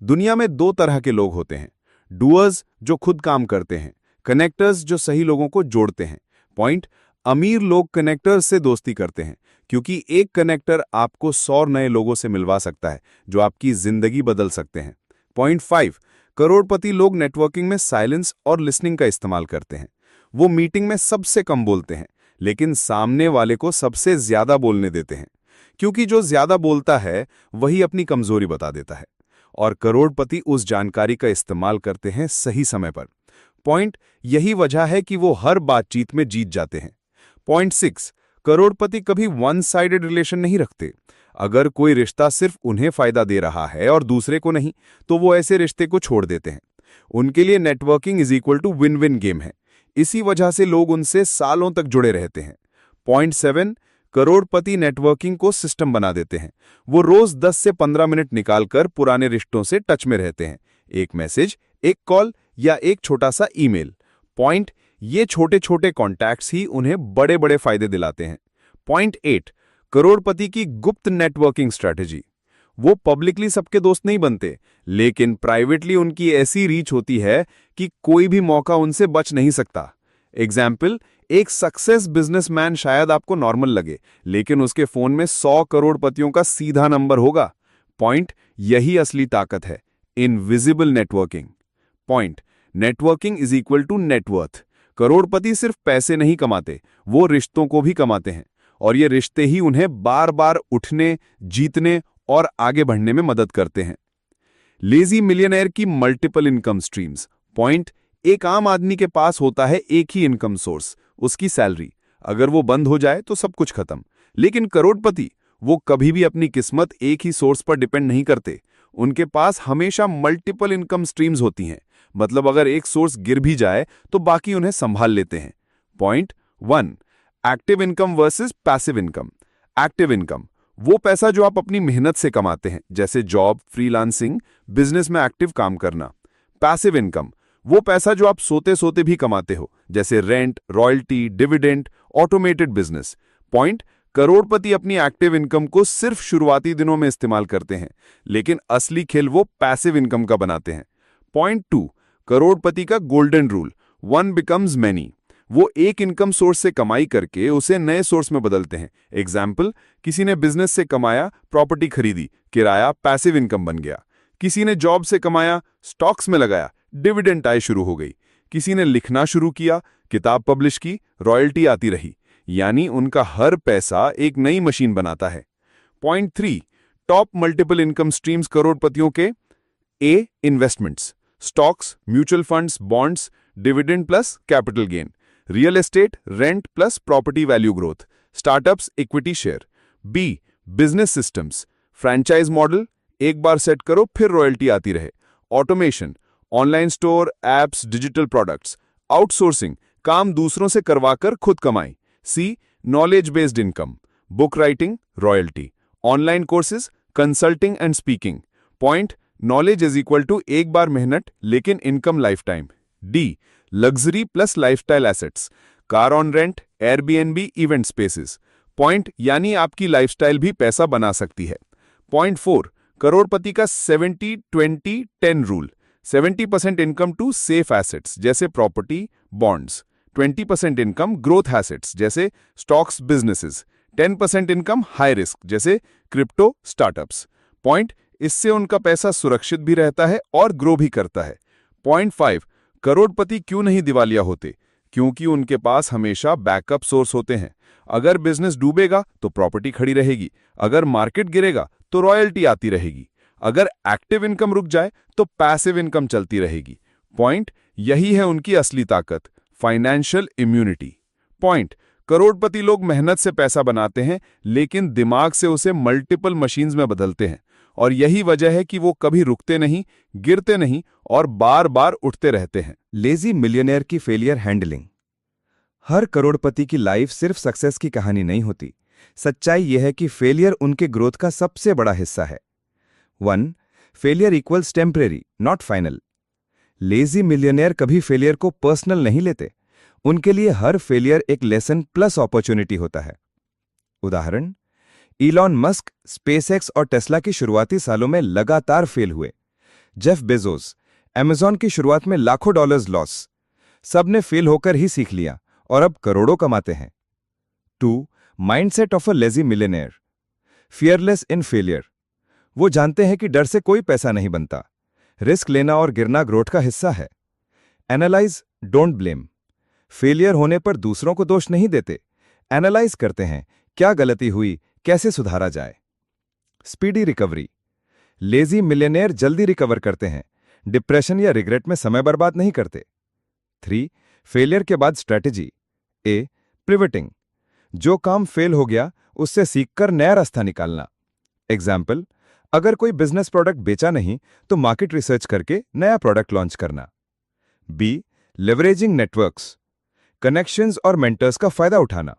दुनिया में 2 तरह के लोग होते हैं, डूअर्स जो खुद काम करते हैं, कनेक्टर्स जो सही लोगों को जोड़ते हैं। पॉइंट, अमीर लोग कनेक्टर्स से दोस्ती करते हैं, क्योंकि एक कनेक्टर आपको 100 नए लोगों से मिलवा सकता है जो आपकी जिंदगी बदल सकते हैं। पॉइंट 5, करोड़पति लोग नेटवर्किंग में साइलेंस और लिसनिंग का इस्तेमाल करते हैं। वो मीटिंग में सबसे कम बोलते हैं, लेकिन सामने वाले को सबसे ज्यादा बोलने देते हैं, क्योंकि जो ज्यादा बोलता है वही अपनी कमजोरी बता देता है, और करोड़पति उस जानकारी का इस्तेमाल करते हैं सही समय पर। पॉइंट, यही वजह है कि वो हर बातचीत में जीत जाते हैं। पॉइंट 6, करोड़पति कभी वन साइडेड रिलेशन नहीं रखते। अगर कोई रिश्ता सिर्फ उन्हें फायदा दे रहा है और दूसरे को नहीं, तो वो ऐसे रिश्ते को छोड़ देते हैं। उनके लिए networking is equal to win win game है। इसी वजह से लोग उनसे सालों तक जुड़े रहते हैं। पॉइंट 7, करोड़पति नेटवर्किंग को सिस्टम बना देते हैं। वो रोज 10 से 15 मिनट निकालकर पुराने रिश्तों से टच में रहते हैं। एक मैसेज, एक कॉल या एक छोटा सा ईमेल। पॉइंट, ये छोटे छोटे कॉन्टैक्ट्स ही उन्हें बड़े बड़े फायदे दिलाते हैं। पॉइंट 8, करोड़पति की गुप्त नेटवर्किंग स्ट्रैटेजी। वो पब्लिकली सबके दोस्त नहीं बनते, लेकिन प्राइवेटली उनकी ऐसी रीच होती है कि कोई भी मौका उनसे बच नहीं सकता। एग्जाम्पल, एक सक्सेस बिजनेसमैन शायद आपको नॉर्मल लगे, लेकिन उसके फोन में 100 करोड़पतियों का सीधा नंबर होगा। पॉइंट, यही असली ताकत है, invisible networking. Point, networking is equal to net worth. करोड़पति सिर्फ पैसे नहीं कमाते, वो रिश्तों को भी कमाते हैं, और ये रिश्ते ही उन्हें बार बार उठने, जीतने और आगे बढ़ने में मदद करते हैं। लेजी मिलियनेयर की मल्टीपल इनकम स्ट्रीम्स। पॉइंट, एक आम आदमी के पास होता है एक ही इनकम सोर्स, उसकी सैलरी। अगर वो बंद हो जाए तो सब कुछ खत्म। लेकिन करोड़पति, वो कभी भी अपनी किस्मत एक ही सोर्स पर डिपेंड नहीं करते। उनके पास हमेशा मल्टीपल इनकम स्ट्रीम्स होती हैं। मतलब अगर एक सोर्स गिर भी जाए तो बाकी उन्हें संभाल लेते हैं। Point 1, active income versus passive income. Active income वो पैसा जो आप अपनी मेहनत से कमाते हैं, जैसे जॉब, फ्रीलांसिंग, बिजनेस में एक्टिव काम करना। पैसिव इनकम वो पैसा जो आप सोते सोते भी कमाते हो, जैसे rent, royalty, dividend, automated business. Point, करोड़पति अपनी एक्टिव इनकम को सिर्फ शुरुआती दिनों में इस्तेमाल करते हैं, लेकिन असली खेल वो पैसिव इनकम का बनाते हैं। पॉइंट 2, करोड़पति का गोल्डन रूल, 1 बिकम्स मैनी। वो एक इनकम सोर्स से कमाई करके उसे नए सोर्स में बदलते हैं। एग्जाम्पल, किसी ने बिजनेस से कमाया, प्रॉपर्टी खरीदी, किराया, पैसिव इनकम बन गया। किसी ने जॉब से कमाया, स्टॉक्स में लगाया, डिविडेंड आय शुरू हो गई। किसी ने लिखना शुरू किया, किताब पब्लिश की, रॉयल्टी आती रही। यानी उनका हर पैसा एक नई मशीन बनाता है। Point 3, top multiple income streams करोड़पतियों के। A, investments, stocks, mutual funds, bonds, dividend plus capital gain. Real estate, rent plus property value growth. Startups, equity share. B, business systems, franchise model, एक बार set करो फिर royalty आती रहे। Automation, online store, apps, digital products. Outsourcing, काम दूसरों से करवाकर खुद कमाई। C, knowledge based income, book writing, royalty, online courses, consulting and speaking. Point, knowledge is equal to एक बार मेहनत लेकिन income lifetime. D, luxury plus lifestyle assets, car on rent, Airbnb, event spaces. Point, यानी आपकी lifestyle भी पैसा बना सकती है। पॉइंट 4, करोड़पति का 70-20-10 rule. 70% income to safe assets जैसे property, bonds. 20% income growth assets जैसे stocks, businesses. 10% income high risk जैसे क्रिप्टो, स्टार्टअप्स। पॉइंट, इससे उनका पैसा सुरक्षित भी रहता है और ग्रो भी करता है। पॉइंट 5, करोड़पति क्यों नहीं दिवालिया होते? क्योंकि उनके पास हमेशा बैकअप सोर्स होते हैं। अगर बिजनेस डूबेगा तो प्रॉपर्टी खड़ी रहेगी, अगर मार्केट गिरेगा तो रॉयल्टी आती रहेगी, अगर एक्टिव इनकम रुक जाए तो पैसिव इनकम चलती रहेगी। पॉइंट, यही है उनकी असली ताकत, फाइनेंशियल इम्यूनिटी। पॉइंट, करोड़पति लोग मेहनत से पैसा बनाते हैं लेकिन दिमाग से उसे मल्टीपल मशीन्स में बदलते हैं, और यही वजह है कि वो कभी रुकते नहीं, गिरते नहीं और बार बार उठते रहते हैं। लेजी मिलियनेयर की फेलियर हैंडलिंग। हर करोड़पति की लाइफ सिर्फ सक्सेस की कहानी नहीं होती। सच्चाई यह है कि फेलियर उनके ग्रोथ का सबसे बड़ा हिस्सा है। 1, failure equals temporary, not final. Lazy millionaire कभी फेलियर को पर्सनल नहीं लेते। उनके लिए हर फेलियर एक लेसन प्लस अपॉर्चुनिटी होता है। उदाहरण, इलॉन मस्क, स्पेसएक्स और टेस्ला की शुरुआती सालों में लगातार फेल हुए। जेफ बेजोस, अमेज़न की शुरुआत में लाखों डॉलर्स लॉस। सबने फेल होकर ही सीख लिया और अब करोड़ों कमाते हैं। 2, mindset of a lazy millionaire, fearless in failure. वो जानते हैं कि डर से कोई पैसा नहीं बनता। रिस्क लेना और गिरना ग्रोथ का हिस्सा है। Analyse, don't blame. फेलियर होने पर दूसरों को दोष नहीं देते, एनालाइज करते हैं क्या गलती हुई, कैसे सुधारा जाए। स्पीडी रिकवरी, लेजी मिलियनेयर जल्दी रिकवर करते हैं, डिप्रेशन या रिग्रेट में समय बर्बाद नहीं करते। 3, फेलियर के बाद स्ट्रेटेजी। ए, पिवटिंग, जो काम फेल हो गया उससे सीखकर नया रास्ता निकालना। एग्जाम्पल, अगर कोई बिजनेस प्रोडक्ट बेचा नहीं तो मार्केट रिसर्च करके नया प्रोडक्ट लॉन्च करना। बी, लेवरेजिंग नेटवर्क्स, कनेक्शंस और मेंटर्स का फायदा उठाना।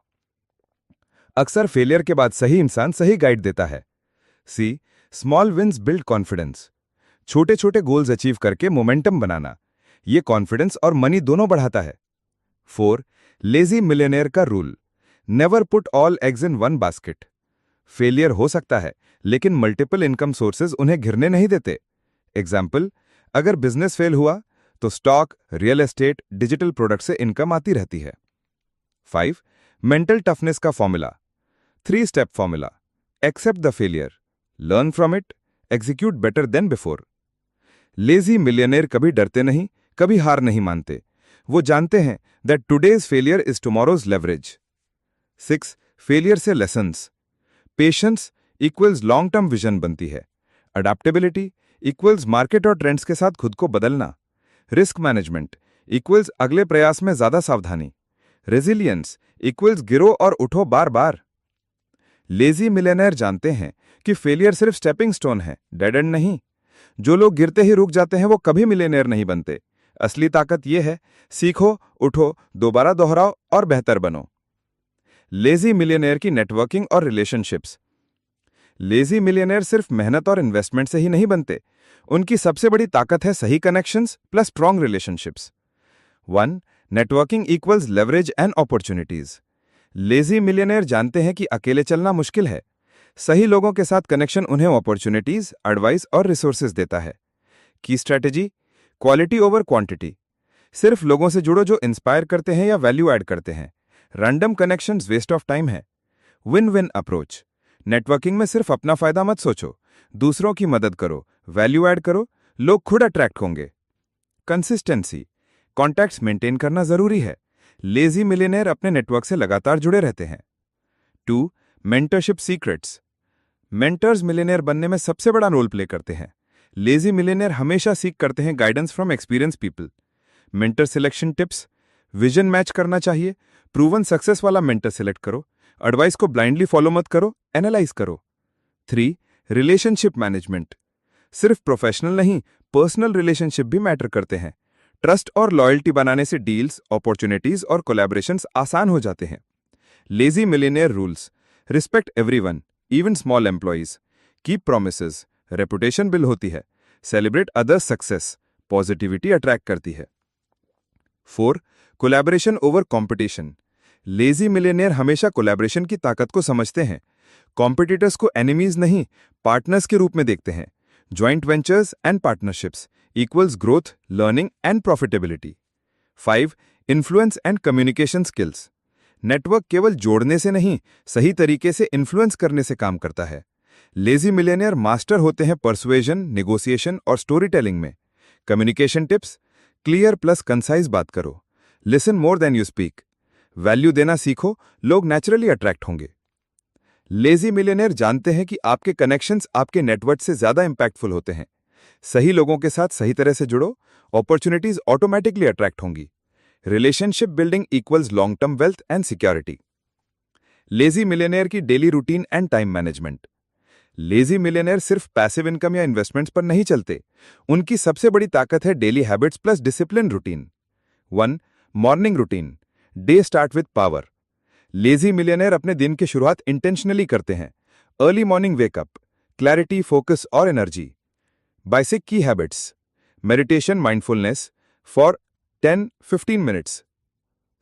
अक्सर फेलियर के बाद सही इंसान सही गाइड देता है। सी, स्मॉल विन्स बिल्ड कॉन्फिडेंस, छोटे छोटे गोल्स अचीव करके मोमेंटम बनाना। ये कॉन्फिडेंस और मनी दोनों बढ़ाता है। 4, लेजी मिलियनेयर का rule, never put all eggs in one basket. Failure हो सकता है लेकिन मल्टीपल इनकम सोर्सेज उन्हें घिरने नहीं देते। एग्जाम्पल, अगर बिजनेस फेल हुआ तो stock, real estate, digital product से इनकम आती रहती है। 5, मेंटल टफनेस का formula, 3 step formula. Accept the failure, learn from it, execute better than before. Lazy millionaire कभी डरते नहीं, कभी हार नहीं मानते. वो जानते हैं that today's failure is tomorrow's leverage. 6. Failure से lessons. Patience equals long term vision बनती है. अडेप्टेबिलिटी इक्वल्स मार्केट और ट्रेंड्स के साथ खुद को बदलना. रिस्क मैनेजमेंट इक्वल्स अगले प्रयास में ज्यादा सावधानी. रेजिलियंस इक्वल्स गिरो और उठो बार बार. लेजी मिलियनेयर जानते हैं कि फेलियर सिर्फ स्टेपिंग स्टोन है, डेड एंड नहीं. जो लोग गिरते ही रुक जाते हैं वो कभी मिलियनेयर नहीं बनते. असली ताकत यह है, सीखो, उठो, दोबारा दोहराओ और बेहतर बनो. लेजी मिलियनेयर की नेटवर्किंग और रिलेशनशिप्स. लेजी मिलियनेयर सिर्फ मेहनत और इन्वेस्टमेंट से ही नहीं बनते. उनकी सबसे बड़ी ताकत है सही connections plus strong relationships. 1. Networking equals leverage and opportunities. Lazy millionaire जानते हैं कि अकेले चलना मुश्किल है. सही लोगों के साथ कनेक्शन उन्हें अपॉर्चुनिटीज, एडवाइस और रिसोर्सेज देता है. की स्ट्रैटेजी क्वालिटी ओवर क्वांटिटी. सिर्फ लोगों से जुड़ो जो इंस्पायर करते हैं या वैल्यू ऐड करते हैं. Random connections waste of time है. Win win approach. नेटवर्किंग में सिर्फ अपना फायदा मत सोचो, दूसरों की मदद करो, वैल्यू ऐड करो, लोग खुद अट्रैक्ट होंगे. कंसिस्टेंसी. कॉन्टैक्ट्स मेंटेन करना जरूरी है. लेजी मिलियनेयर अपने नेटवर्क से लगातार जुड़े रहते हैं. 2. Mentorship secrets. मेंटर्स मिलियनेयर बनने में सबसे बड़ा रोल प्ले करते हैं. लेजी मिलियनेयर हमेशा सीख करते हैं guidance from experience people. Mentor selection tips. Vision match करना चाहिए. प्रूवन सक्सेस वाला मेंटर सिलेक्ट करो. एडवाइस को ब्लाइंडली फॉलो मत करो, एनालाइज करो. 3. Relationship management. सिर्फ प्रोफेशनल नहीं, पर्सनल रिलेशनशिप भी मैटर करते हैं. ट्रस्ट और लॉयल्टी बनाने से डील्स, अपॉर्चुनिटीज और कोलैबोरेशंस आसान हो जाते हैं. Lazy millionaire rules. Respect everyone, even small employees. Keep promises. Reputation build होती है. Celebrate others success. Positivity attract करती है. 4. Collaboration over competition. Lazy millionaire हमेशा कोलैबोरेशन की ताकत को समझते हैं. कॉम्पिटिटर्स को एनिमीज नहीं, पार्टनर्स के रूप में देखते हैं. Joint ventures and partnerships equals growth, learning and profitability. 5. Influence and communication skills. Network केवल जोड़ने से नहीं, सही तरीके से इन्फ्लुएंस करने से काम करता है. लेजी मिलियनेयर मास्टर होते हैं परसुएजन, नेगोशिएशन और स्टोरी टेलिंग में. Communication tips. Clear plus concise बात करो. Listen more than you speak. Value देना सीखो, लोग नेचुरली अट्रैक्ट होंगे. लेजी मिलियनेयर जानते हैं कि आपके कनेक्शंस आपके नेटवर्क से ज्यादा इंपैक्टफुल होते हैं. सही लोगों के साथ सही तरह से जुड़ो, अपॉर्चुनिटीज ऑटोमेटिकली अट्रैक्ट होंगी. Relationship building equals long term wealth and security. Lazy millionaire की daily routine and time management. Lazy millionaire सिर्फ पैसिव इनकम या इन्वेस्टमेंट्स पर नहीं चलते. उनकी सबसे बड़ी ताकत है daily habits plus discipline routine. 1. Morning routine. Day start with power. Lazy millionaire अपने दिन की शुरुआत इंटेंशनली करते हैं. Early morning wake up, clarity, focus और एनर्जी. बेसिक की habits. Meditation, mindfulness for 10-15 minutes,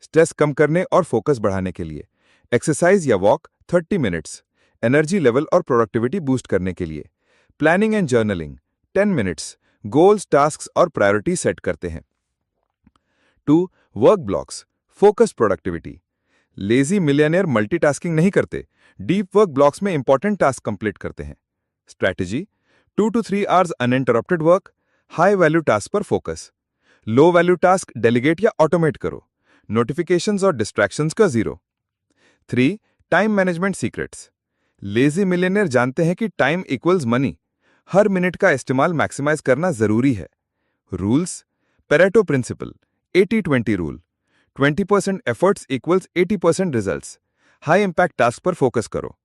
stress कम करने और फोकस बढ़ाने के लिए. एक्सरसाइज या वॉक 30 मिनट्स, एनर्जी लेवल और प्रोडक्टिविटी बूस्ट करने के लिए. Planning and journaling 10 minutes, goals, tasks और प्रायोरिटी सेट करते हैं. 2. Work blocks, focus, productivity. Lazy millionaire multitasking नहीं करते, डीप वर्क ब्लॉक्स में इंपॉर्टेंट टास्क कंप्लीट करते हैं. Strategy. 2 to 3 hours uninterrupted work, high value task पर फोकस. लो वैल्यू टास्क डेलीगेट या ऑटोमेट करो. नोटिफिकेशंस और डिस्ट्रैक्शंस का 0. 3. Time management secrets. Lazy millionaire जानते हैं कि टाइम इक्वल्स मनी. हर मिनट का इस्तेमाल मैक्सिमाइज करना जरूरी है. Rules. Pareto principle, 80-20 rule. 20% efforts equals 80% results. High impact task पर फोकस करो.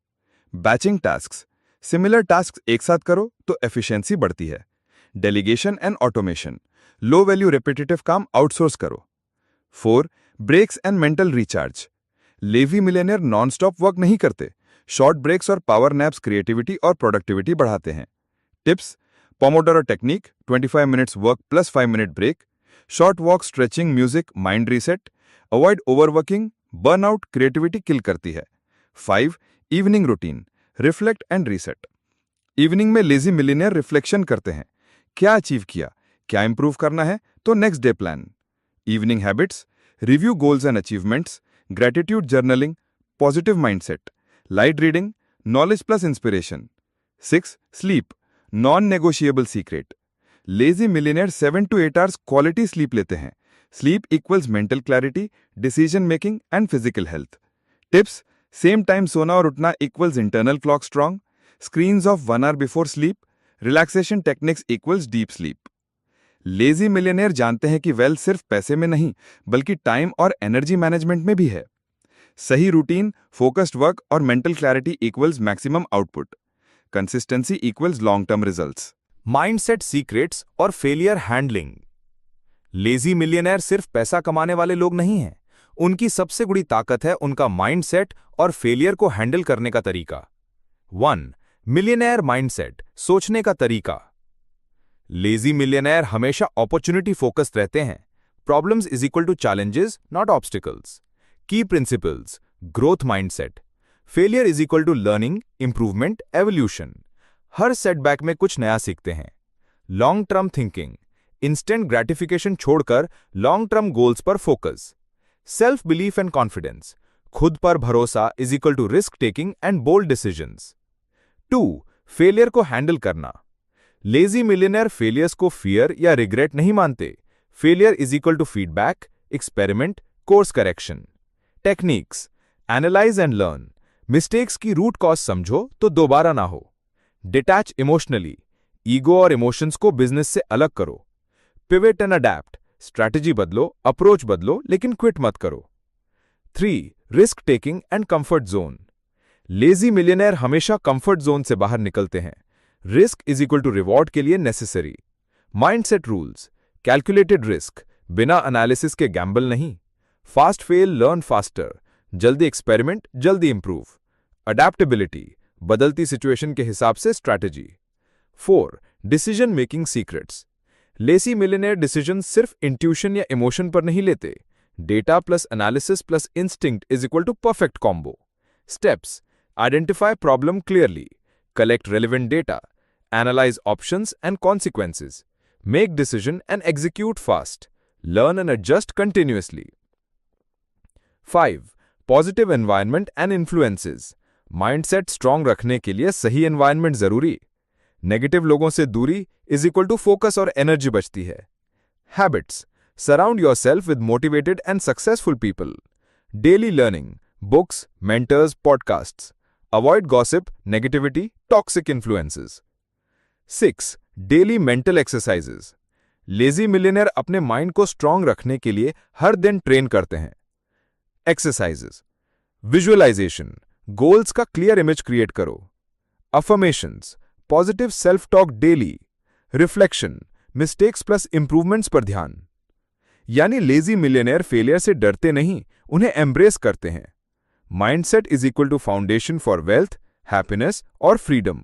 Batching tasks. सिमिलर टास्क एक साथ करो तो एफिशिएंसी बढ़ती है. Delegation and automation. Low value repetitive काम आउटसोर्स करो. 4. Breaks and mental recharge. Lazy millionaire non stop work नहीं करते. शॉर्ट ब्रेक्स और पावर नैप्स क्रिएटिविटी और प्रोडक्टिविटी बढ़ाते हैं. Tips. Pomodoro technique, 25 minutes work plus 5 minute break. Short walk, stretching, music, mind reset. Avoid overworking, burnout creativity kill करती है. 5. Evening routine, reflect and reset. Evening में lazy millionaire reflection करते हैं. क्या achieve किया, क्या इंप्रूव करना है, तो next day plan. Evening habits. Review goals and achievements, gratitude journaling, positive mindset, light reading, knowledge plus inspiration. 6. Sleep. Non negotiable secret, lazy millionaire 7 to 8 hours quality sleep लेते हैं। Sleep equals mental clarity, decision making and physical health. Tips, same time सोना और उठना equals internal clock strong, screens of 1 hour before sleep, relaxation techniques equals deep sleep. Lazy millionaire जानते हैं कि wealth सिर्फ पैसे में नहीं बल्कि टाइम और एनर्जी मैनेजमेंट में भी है। सही रूटीन, फोकस्ड वर्क और mental clarity equals maximum output. Consistency equals long term results. Mindset secrets और फेलियर हैंडलिंग। लेजी मिलियनेयर सिर्फ पैसा कमाने वाले लोग नहीं हैं, उनकी सबसे बड़ी ताकत है उनका माइंडसेट और फेलियर को हैंडल करने का तरीका। 1. मिलियनेयर माइंडसेट, सोचने का तरीका। लेजी मिलियनेयर हमेशा अपॉर्चुनिटी फोकस्ड रहते हैं। Problems is equal to challenges, not obstacles. Key principles, growth mindset. Failure is equal to learning, improvement, evolution. हर सेटबैक में कुछ नया सीखते हैं। Long term thinking, instant gratification छोड़कर लॉन्ग टर्म गोल्स पर focus. Self belief and confidence, खुद पर भरोसा is equal to risk taking and bold decisions. 2. Failure को हैंडल करना। लेजी मिलियनेयर फेलियर्स को फियर या रिग्रेट नहीं मानते। Failure is equal to feedback, experiment, course correction. Techniques, analyze and learn, mistakes की रूट कॉज समझो तो दोबारा ना हो। डिटैच इमोशनली, ईगो और इमोशंस को बिजनेस से अलग करो। पिवट एंड अडैप्ट, स्ट्रैटेजी बदलो, अप्रोच बदलो लेकिन क्विट मत करो। 3. Risk taking and comfort zone. Lazy millionaire हमेशा कंफर्ट जोन से बाहर निकलते हैं। Risk is equal to reward के लिए necessary. Mindset rules, calculated risk, बिना एनालिसिस के गैम्बल नहीं। फास्ट फेल, लर्न फास्टर, जल्दी एक्सपेरिमेंट, जल्दी इंप्रूव। अडैप्टेबिलिटी, बदलती सिचुएशन के हिसाब से strategy. 4. Decision making secrets. Lazy millionaire decision सिर्फ इंट्यूशन या इमोशन पर नहीं लेते। Data plus analysis plus instinct is equal to perfect combo. Steps, identify problem clearly, collect relevant data, analyse options and consequences, make decision and execute fast, learn and adjust continuously. 5. Positive environment and influences. Mindset strong रखने के लिए सही environment जरूरी। Negative लोगों से दूरी is equal to focus और energy बचती है। Habits, surround yourself with motivated and successful people. Daily learning, books, mentors, podcasts. Avoid gossip, negativity, toxic influences. 6. Daily mental exercises. Lazy millionaire अपने माइंड को strong रखने के लिए हर दिन ट्रेन करते हैं। एक्सरसाइजेस, विजुअलाइजेशन, गोल्स का क्लियर इमेज क्रिएट करो। Affirmations, positive self talk daily. Reflection, mistakes plus improvements पर ध्यान। यानी लेजी मिलियनेयर फेलियर से डरते नहीं, उन्हें एम्ब्रेस करते हैं। Mindset is equal to foundation for wealth, happiness और freedom.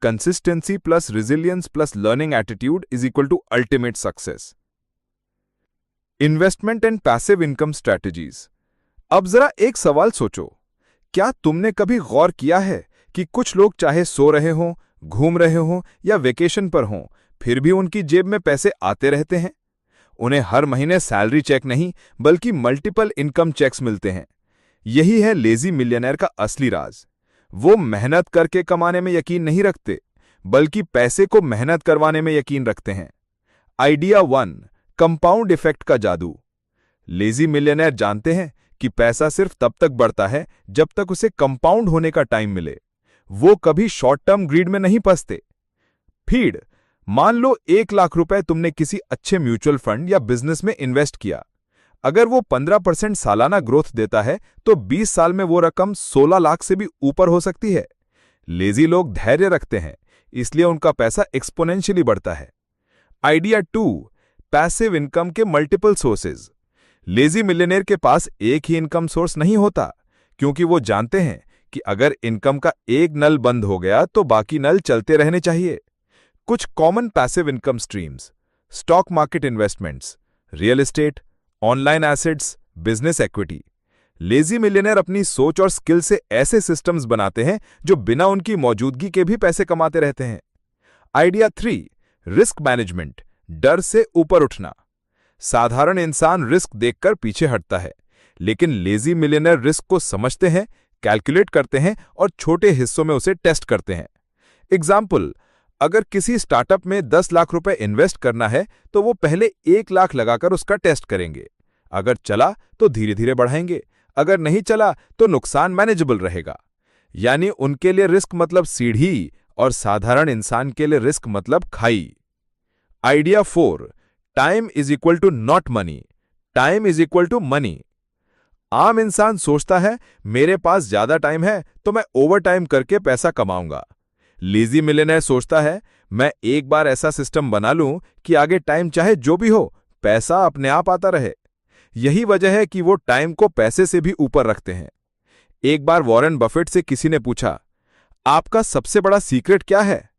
Consistency plus resilience plus learning attitude is equal to ultimate success. Investment and passive income strategies. अब जरा एक सवाल सोचो, क्या तुमने कभी गौर किया है कि कुछ लोग चाहे सो रहे हों, घूम रहे हों या वेकेशन पर हों, फिर भी उनकी जेब में पैसे आते रहते हैं? उन्हें हर महीने सैलरी चेक नहीं बल्कि मल्टीपल इनकम चेक्स मिलते हैं। यही है लेजी मिलियनेयर का असली राज। वो मेहनत करके कमाने में यकीन नहीं रखते बल्कि पैसे को मेहनत करवाने में यकीन रखते हैं। आइडिया 1, कंपाउंड इफेक्ट का जादू। लेजी मिलियनेयर जानते हैं कि पैसा सिर्फ तब तक बढ़ता है जब तक उसे कंपाउंड होने का टाइम मिले। वो कभी शॉर्ट टर्म ग्रीड में नहीं फंसते। फीड, मान लो 1 लाख रुपए तुमने किसी अच्छे म्यूचुअल फंड या बिजनेस में इन्वेस्ट किया। अगर वो 15% सालाना ग्रोथ देता है तो 20 साल में वो रकम 16 लाख से भी ऊपर हो सकती है। लेजी लोग धैर्य रखते हैं, इसलिए उनका पैसा एक्सपोनेंशियली बढ़ता है। आइडिया 2, पैसिव इनकम के मल्टीपल सोर्सेज। लेजी मिलियनेयर के पास एक ही इनकम सोर्स नहीं होता, क्योंकि वो जानते हैं कि अगर इनकम का एक नल बंद हो गया तो बाकी नल चलते रहने चाहिए। कुछ common passive income streams: stock market investments, real estate, online assets, business equity. Lazy millionaire अपनी सोच और स्किल से ऐसे सिस्टम्स बनाते हैं जो बिना उनकी मौजूदगी के भी पैसे कमाते रहते हैं। आइडिया 3, रिस्क मैनेजमेंट, डर से ऊपर उठना। साधारण इंसान रिस्क देखकर पीछे हटता है, लेकिन लेजी मिलियनेयर रिस्क को समझते हैं, कैलकुलेट करते हैं और छोटे हिस्सों में उसे टेस्ट करते हैं। एग्जाम्पल, अगर किसी स्टार्टअप में 10 लाख रुपए इन्वेस्ट करना है तो वो पहले 1 लाख लगाकर उसका टेस्ट करेंगे। अगर चला तो धीरे धीरे बढ़ाएंगे, अगर नहीं चला तो नुकसान मैनेजेबल रहेगा। यानी उनके लिए रिस्क मतलब सीढ़ी और साधारण इंसान के लिए रिस्क मतलब खाई। Idea 4, time is equal to not money, time is equal to money. आम इंसान सोचता है मेरे पास ज्यादा टाइम है तो मैं ओवर टाइम करके पैसा कमाऊंगा। लेजी मिलियनेयर सोचता है मैं एक बार ऐसा सिस्टम बना लूं कि आगे टाइम चाहे जो भी हो, पैसा अपने आप आता रहे। यही वजह है कि वो टाइम को पैसे से भी ऊपर रखते हैं। एक बार वॉरेन बफेट से किसी ने पूछा, आपका सबसे बड़ा सीक्रेट क्या है?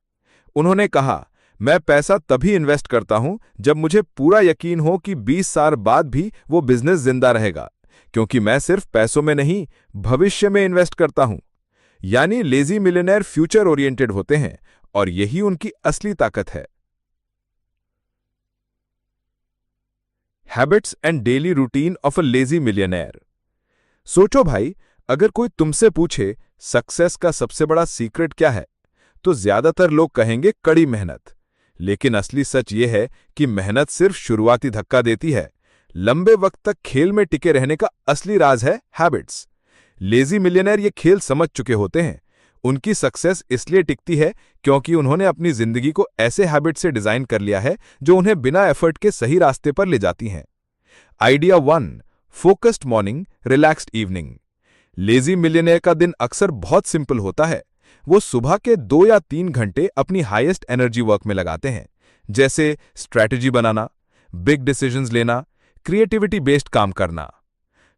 उन्होंने कहा, मैं पैसा तभी इन्वेस्ट करता हूं जब मुझे पूरा यकीन हो कि 20 साल बाद भी वो बिजनेस जिंदा रहेगा, क्योंकि मैं सिर्फ पैसों में नहीं, भविष्य में इन्वेस्ट करता हूं। यानी लेजी मिलियनेयर फ्यूचर ओरिएंटेड होते हैं और यही उनकी असली ताकत है। Habits and daily routine of a lazy millionaire. सोचो भाई, अगर कोई तुमसे पूछे सक्सेस का सबसे बड़ा सीक्रेट क्या है, तो ज्यादातर लोग कहेंगे कड़ी मेहनत। लेकिन असली सच यह है कि मेहनत सिर्फ शुरुआती धक्का देती है। लंबे वक्त तक खेल में टिके रहने का असली राज है हैबिट्स। लेजी मिलियनेयर ये खेल समझ चुके होते हैं। उनकी सक्सेस इसलिए टिकती है क्योंकि उन्होंने अपनी जिंदगी को ऐसे हैबिट से डिजाइन कर लिया है जो उन्हें बिना एफर्ट के सही रास्ते पर ले जाती हैं। Idea 1, focused morning, relaxed evening. Lazy millionaire का दिन अक्सर बहुत सिंपल होता है। वो सुबह के 2 या 3 घंटे अपनी हाईएस्ट एनर्जी वर्क में लगाते हैं, जैसे स्ट्रैटेजी बनाना, बिग डिसीजंस लेना, क्रिएटिविटी बेस्ड काम करना।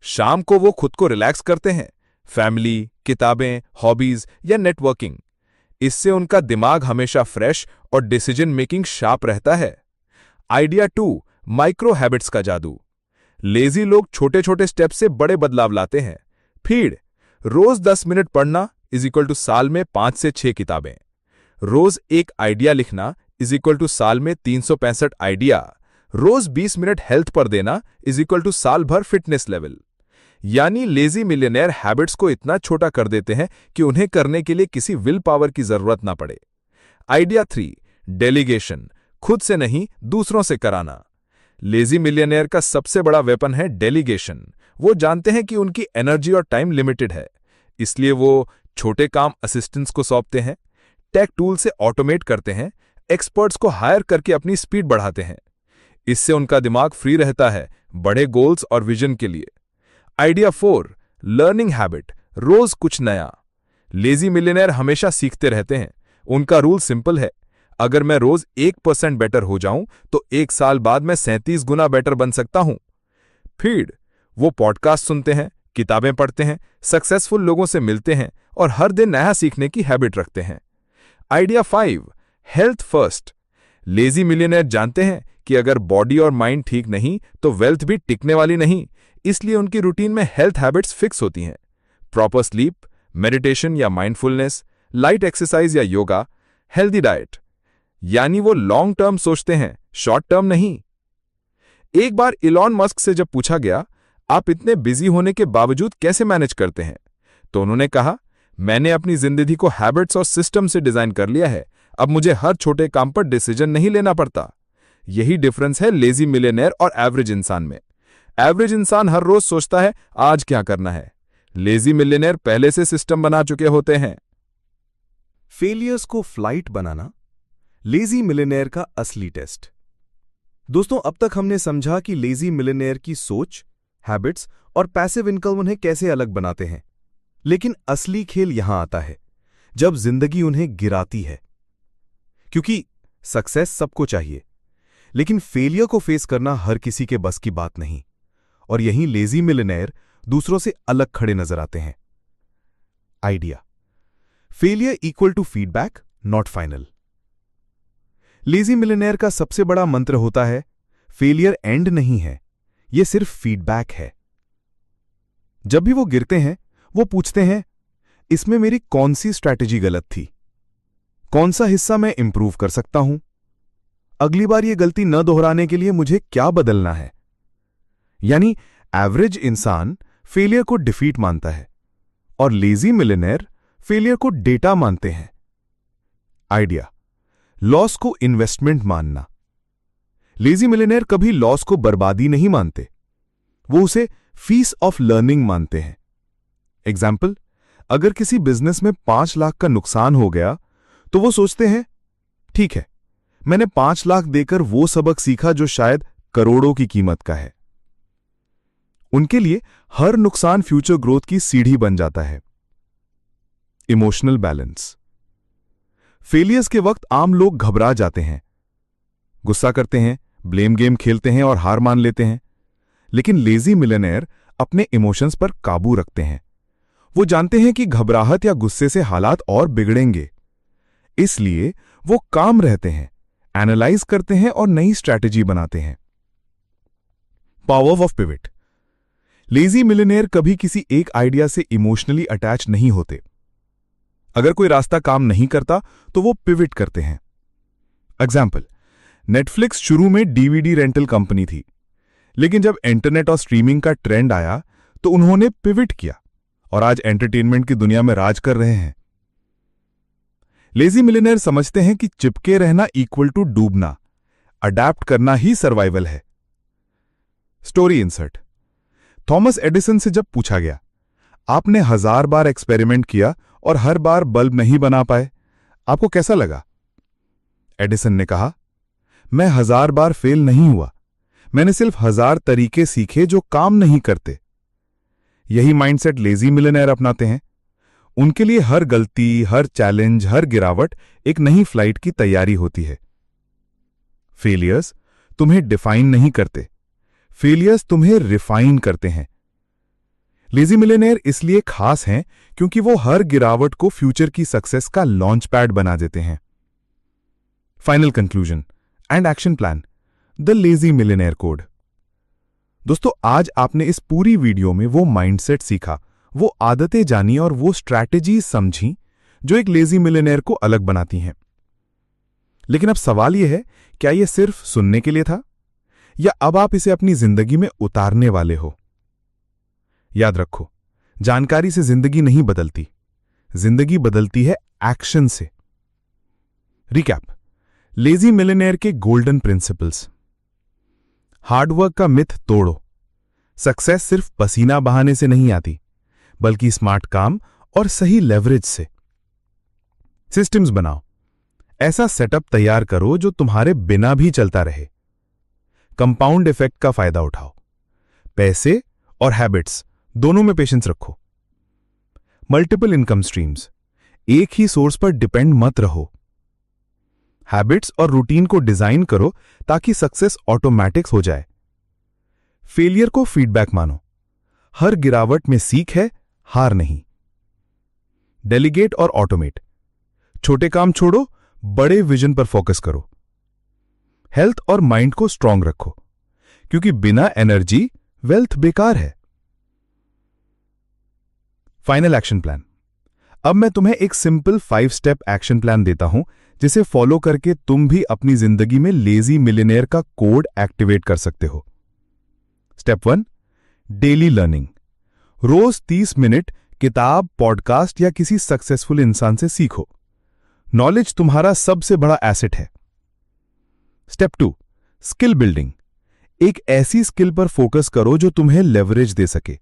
शाम को वो खुद को रिलैक्स करते हैं, फैमिली, किताबें, हॉबीज या नेटवर्किंग। इससे उनका दिमाग हमेशा फ्रेश और डिसीजन मेकिंग शार्प रहता है। आइडिया 2, माइक्रो हैबिट्स का जादू। लेजी लोग छोटे छोटे स्टेप से बड़े बदलाव लाते हैं। फीड, रोज 10 मिनट पढ़ना इज इक्वल टू साल में 5 से 6 किताबें। रोज एक आइडिया लिखना इज इक्वल टू साल में 365 आइडिया। रोज 20 मिनट हेल्थ पर देना इज इक्वल टू साल भर फिटनेस लेवल। यानी लेजी मिलियनेयर हैबिट्स को इतना छोटा कर देते हैं कि उन्हें करने के लिए किसी विल पावर की जरूरत ना पड़े। आइडिया 3, डेलीगेशन, खुद से नहीं दूसरों से कराना। लेजी मिलियनेयर का सबसे बड़ा वेपन है डेलीगेशन। वो जानते हैं कि उनकी एनर्जी और टाइम लिमिटेड है, इसलिए वो छोटे काम असिस्टेंट्स को सौंपते हैं, टेक टूल से ऑटोमेट करते हैं, एक्सपर्ट्स को हायर करके अपनी स्पीड बढ़ाते हैं। इससे उनका दिमाग फ्री रहता है बड़े गोल्स और विजन के लिए। आइडिया 4, लर्निंग हैबिट, रोज कुछ नया। लेजी मिलियनेयर हमेशा सीखते रहते हैं। उनका रूल सिंपल है, अगर मैं रोज 1% बेटर हो जाऊं तो 1 साल बाद मैं 37 गुना बेटर बन सकता हूं। फीड, वो पॉडकास्ट सुनते हैं, किताबें पढ़ते हैं, सक्सेसफुल लोगों से मिलते हैं और हर दिन नया सीखने की हैबिट रखते हैं। Idea 5, health first. Lazy millionaire जानते हैं कि अगर बॉडी और माइंड ठीक नहीं तो वेल्थ भी टिकने वाली नहीं, इसलिए उनकी रूटीन में हेल्थ हैबिट्स फिक्स होती हैं। प्रॉपर स्लीप, मेडिटेशन या माइंडफुलनेस, लाइट एक्सरसाइज या योगा, हेल्दी डाइट। यानी वो लॉन्ग टर्म सोचते हैं, शॉर्ट टर्म नहीं। एक बार इलॉन मस्क से जब पूछा गया, आप इतने बिजी होने के बावजूद कैसे मैनेज करते हैं, तो उन्होंने कहा, मैंने अपनी जिंदगी को हैबिट्स और सिस्टम से डिजाइन कर लिया है। अब मुझे हर छोटे काम पर डिसीजन नहीं लेना पड़ता। यही डिफरेंस है लेजी मिलियनेयर और एवरेज इंसान में। एवरेज इंसान हर रोज सोचता है आज क्या करना है। लेजी मिलियनेयर पहले से सिस्टम बना चुके होते हैं। फेलियर्स को फ्लाइट बनाना, लेजी मिलियनेयर का असली टेस्ट। दोस्तों, अब तक हमने समझा कि लेजी मिलियनेयर की सोच, हैबिट्स और पैसिव इनकम उन्हें कैसे अलग बनाते हैं। लेकिन असली खेल यहां आता है जब जिंदगी उन्हें गिराती है। क्योंकि सक्सेस सबको चाहिए, लेकिन फेलियर को फेस करना हर किसी के बस की बात नहीं। और यहीं लेजी मिलियनेयर दूसरों से अलग खड़े नजर आते हैं। Idea, failure equal to feedback, not final. Lazy millionaire का सबसे बड़ा मंत्र होता है, फेलियर एंड नहीं है, यह सिर्फ फीडबैक है। जब भी वो गिरते हैं, वो पूछते हैं, इसमें मेरी कौन सी स्ट्रैटेजी गलत थी, कौन सा हिस्सा मैं इंप्रूव कर सकता हूं, अगली बार ये गलती न दोहराने के लिए मुझे क्या बदलना है। यानी एवरेज इंसान फेलियर को डिफीट मानता है और लेजी मिलियनेयर फेलियर को डेटा मानते हैं। आइडिया, लॉस को इन्वेस्टमेंट मानना। लेजी मिलियनेयर कभी लॉस को बर्बादी नहीं मानते, वो उसे फीस ऑफ लर्निंग मानते हैं। एग्जाम्पल, अगर किसी बिजनेस में 5 लाख का नुकसान हो गया तो वो सोचते हैं, ठीक है, मैंने 5 लाख देकर वो सबक सीखा जो शायद करोड़ों की कीमत का है। उनके लिए हर नुकसान फ्यूचर ग्रोथ की सीढ़ी बन जाता है। Emotional balance. फेलियर्स के वक्त आम लोग घबरा जाते हैं, गुस्सा करते हैं, ब्लेम गेम खेलते हैं और हार मान लेते हैं। लेकिन लेजी मिलियनेयर अपने इमोशंस पर काबू रखते हैं। वो जानते हैं कि घबराहट या गुस्से से हालात और बिगड़ेंगे, इसलिए वो काम रहते हैं, एनालाइज करते हैं और नई स्ट्रैटेजी बनाते हैं। Power of pivot. Lazy millionaire कभी किसी एक आइडिया से इमोशनली अटैच नहीं होते। अगर कोई रास्ता काम नहीं करता तो वो पिवट करते हैं। एग्जाम्पल, नेटफ्लिक्स शुरू में डीवीडी रेंटल कंपनी थी, लेकिन जब इंटरनेट और स्ट्रीमिंग का ट्रेंड आया तो उन्होंने पिवट किया और आज एंटरटेनमेंट की दुनिया में राज कर रहे हैं। लेजी मिलियनेयर समझते हैं कि चिपके रहना इक्वल टू डूबना, अडैप्ट करना ही सर्वाइवल है। Story insert. थॉमस एडिसन से जब पूछा गया, आपने 1000 बार एक्सपेरिमेंट किया और हर बार बल्ब नहीं बना पाए, आपको कैसा लगा? एडिसन ने कहा, मैं 1000 बार फेल नहीं हुआ, मैंने सिर्फ 1000 तरीके सीखे जो काम नहीं करते। यही माइंडसेट लेजी मिलियनेयर अपनाते हैं। उनके लिए हर गलती, हर चैलेंज, हर गिरावट एक नई फ्लाइट की तैयारी होती है। फेलियर्स तुम्हें डिफाइन नहीं करते, फेलियर्स तुम्हें रिफाइन करते हैं। लेजी मिलियनेयर इसलिए खास हैं क्योंकि वो हर गिरावट को फ्यूचर की सक्सेस का लॉन्च पैड बना देते हैं। Final conclusion and action plan, the lazy millionaire code. दोस्तों, आज आपने इस पूरी वीडियो में वो माइंडसेट सीखा, वो आदतें जानी और वो स्ट्रैटेजी समझी जो एक लेजी मिलियनेयर को अलग बनाती हैं। लेकिन अब सवाल यह है, क्या यह सिर्फ सुनने के लिए था या अब आप इसे अपनी जिंदगी में उतारने वाले हो? याद रखो, जानकारी से जिंदगी नहीं बदलती, जिंदगी बदलती है एक्शन से। रिकैप। लेजी मिलियनेयर के गोल्डन प्रिंसिपल्स। हार्डवर्क का मिथ तोड़ो। सक्सेस सिर्फ पसीना बहाने से नहीं आती, बल्कि स्मार्ट काम और सही लेवरेज से। सिस्टम्स बनाओ। ऐसा सेटअप तैयार करो जो तुम्हारे बिना भी चलता रहे। कंपाउंड इफेक्ट का फायदा उठाओ। पैसे और हैबिट्स दोनों में पेशेंस रखो। Multiple income streams. एक ही सोर्स पर डिपेंड मत रहो। हैबिट्स और रूटीन को डिजाइन करो ताकि सक्सेस ऑटोमैटिक हो जाए। फेलियर को फीडबैक मानो। हर गिरावट में सीख है, हार नहीं। डेलीगेट और ऑटोमेट। छोटे काम छोड़ो, बड़े विजन पर फोकस करो। हेल्थ और माइंड को स्ट्रांग रखो, क्योंकि बिना एनर्जी वेल्थ बेकार है। Final action plan. अब मैं तुम्हें एक सिंपल 5 स्टेप एक्शन प्लान देता हूं, जिसे फॉलो करके तुम भी अपनी जिंदगी में लेजी मिलियनेयर का कोड एक्टिवेट कर सकते हो। Step 1, daily learning. रोज 30 मिनट किताब, पॉडकास्ट या किसी सक्सेसफुल इंसान से सीखो। नॉलेज तुम्हारा सबसे बड़ा एसेट है। Step 2, skill building. एक ऐसी स्किल पर फोकस करो जो तुम्हें लेवरेज दे सके,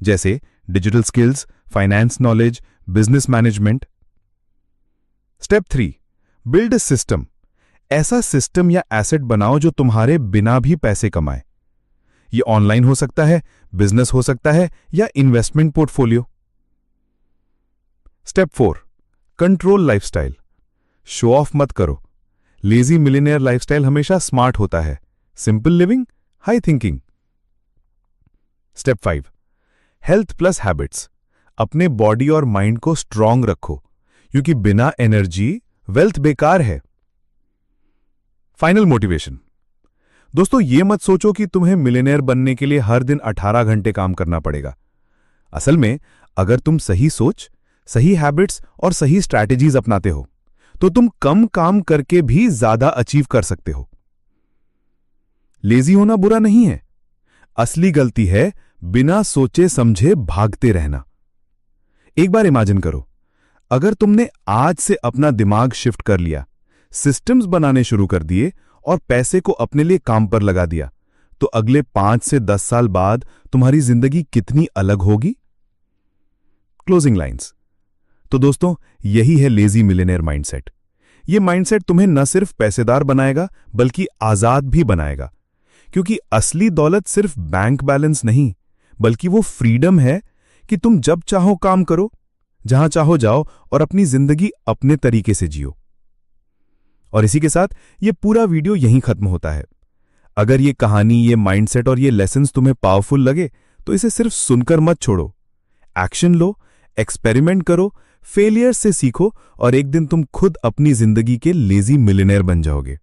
जैसे digital skills, finance knowledge, business management. Step 3, build a system. ऐसा सिस्टम या एसेट बनाओ जो तुम्हारे बिना भी पैसे कमाए। ये ऑनलाइन हो सकता है, बिजनेस हो सकता है या investment portfolio. Step 4, control lifestyle. Show off मत करो। लेजी मिलियनेयर लाइफस्टाइल हमेशा स्मार्ट होता है। Simple living, high thinking. Step 5, health plus habits. अपने बॉडी और माइंड को स्ट्रांग रखो, क्योंकि बिना एनर्जी वेल्थ बेकार है। Final motivation. दोस्तों, ये मत सोचो कि तुम्हें मिलियनेयर बनने के लिए हर दिन 18 घंटे काम करना पड़ेगा। असल में अगर तुम सही सोच, सही हैबिट्स और सही स्ट्रैटेजीज अपनाते हो तो तुम कम काम करके भी ज्यादा अचीव कर सकते हो। लेजी होना बुरा नहीं है, असली गलती है बिना सोचे समझे भागते रहना। एक बार इमेजिन करो, अगर तुमने आज से अपना दिमाग शिफ्ट कर लिया, सिस्टम्स बनाने शुरू कर दिए और पैसे को अपने लिए काम पर लगा दिया, तो अगले 5 से 10 साल बाद तुम्हारी जिंदगी कितनी अलग होगी? Closing lines. तो दोस्तों, यही है लेजी मिलियनेयर माइंडसेट। ये माइंडसेट तुम्हें न सिर्फ पैसेदार बनाएगा बल्कि आजाद भी बनाएगा, क्योंकि असली दौलत सिर्फ बैंक बैलेंस नहीं, बल्कि वो फ्रीडम है कि तुम जब चाहो काम करो, जहां चाहो जाओ और अपनी जिंदगी अपने तरीके से जियो। और इसी के साथ ये पूरा वीडियो यहीं खत्म होता है। अगर ये कहानी, ये माइंडसेट और ये लेसन्स तुम्हें पावरफुल लगे तो इसे सिर्फ सुनकर मत छोड़ो। एक्शन लो, एक्सपेरिमेंट करो, फेलियर से सीखो और एक दिन तुम खुद अपनी जिंदगी के लेजी मिलियनेयर बन जाओगे।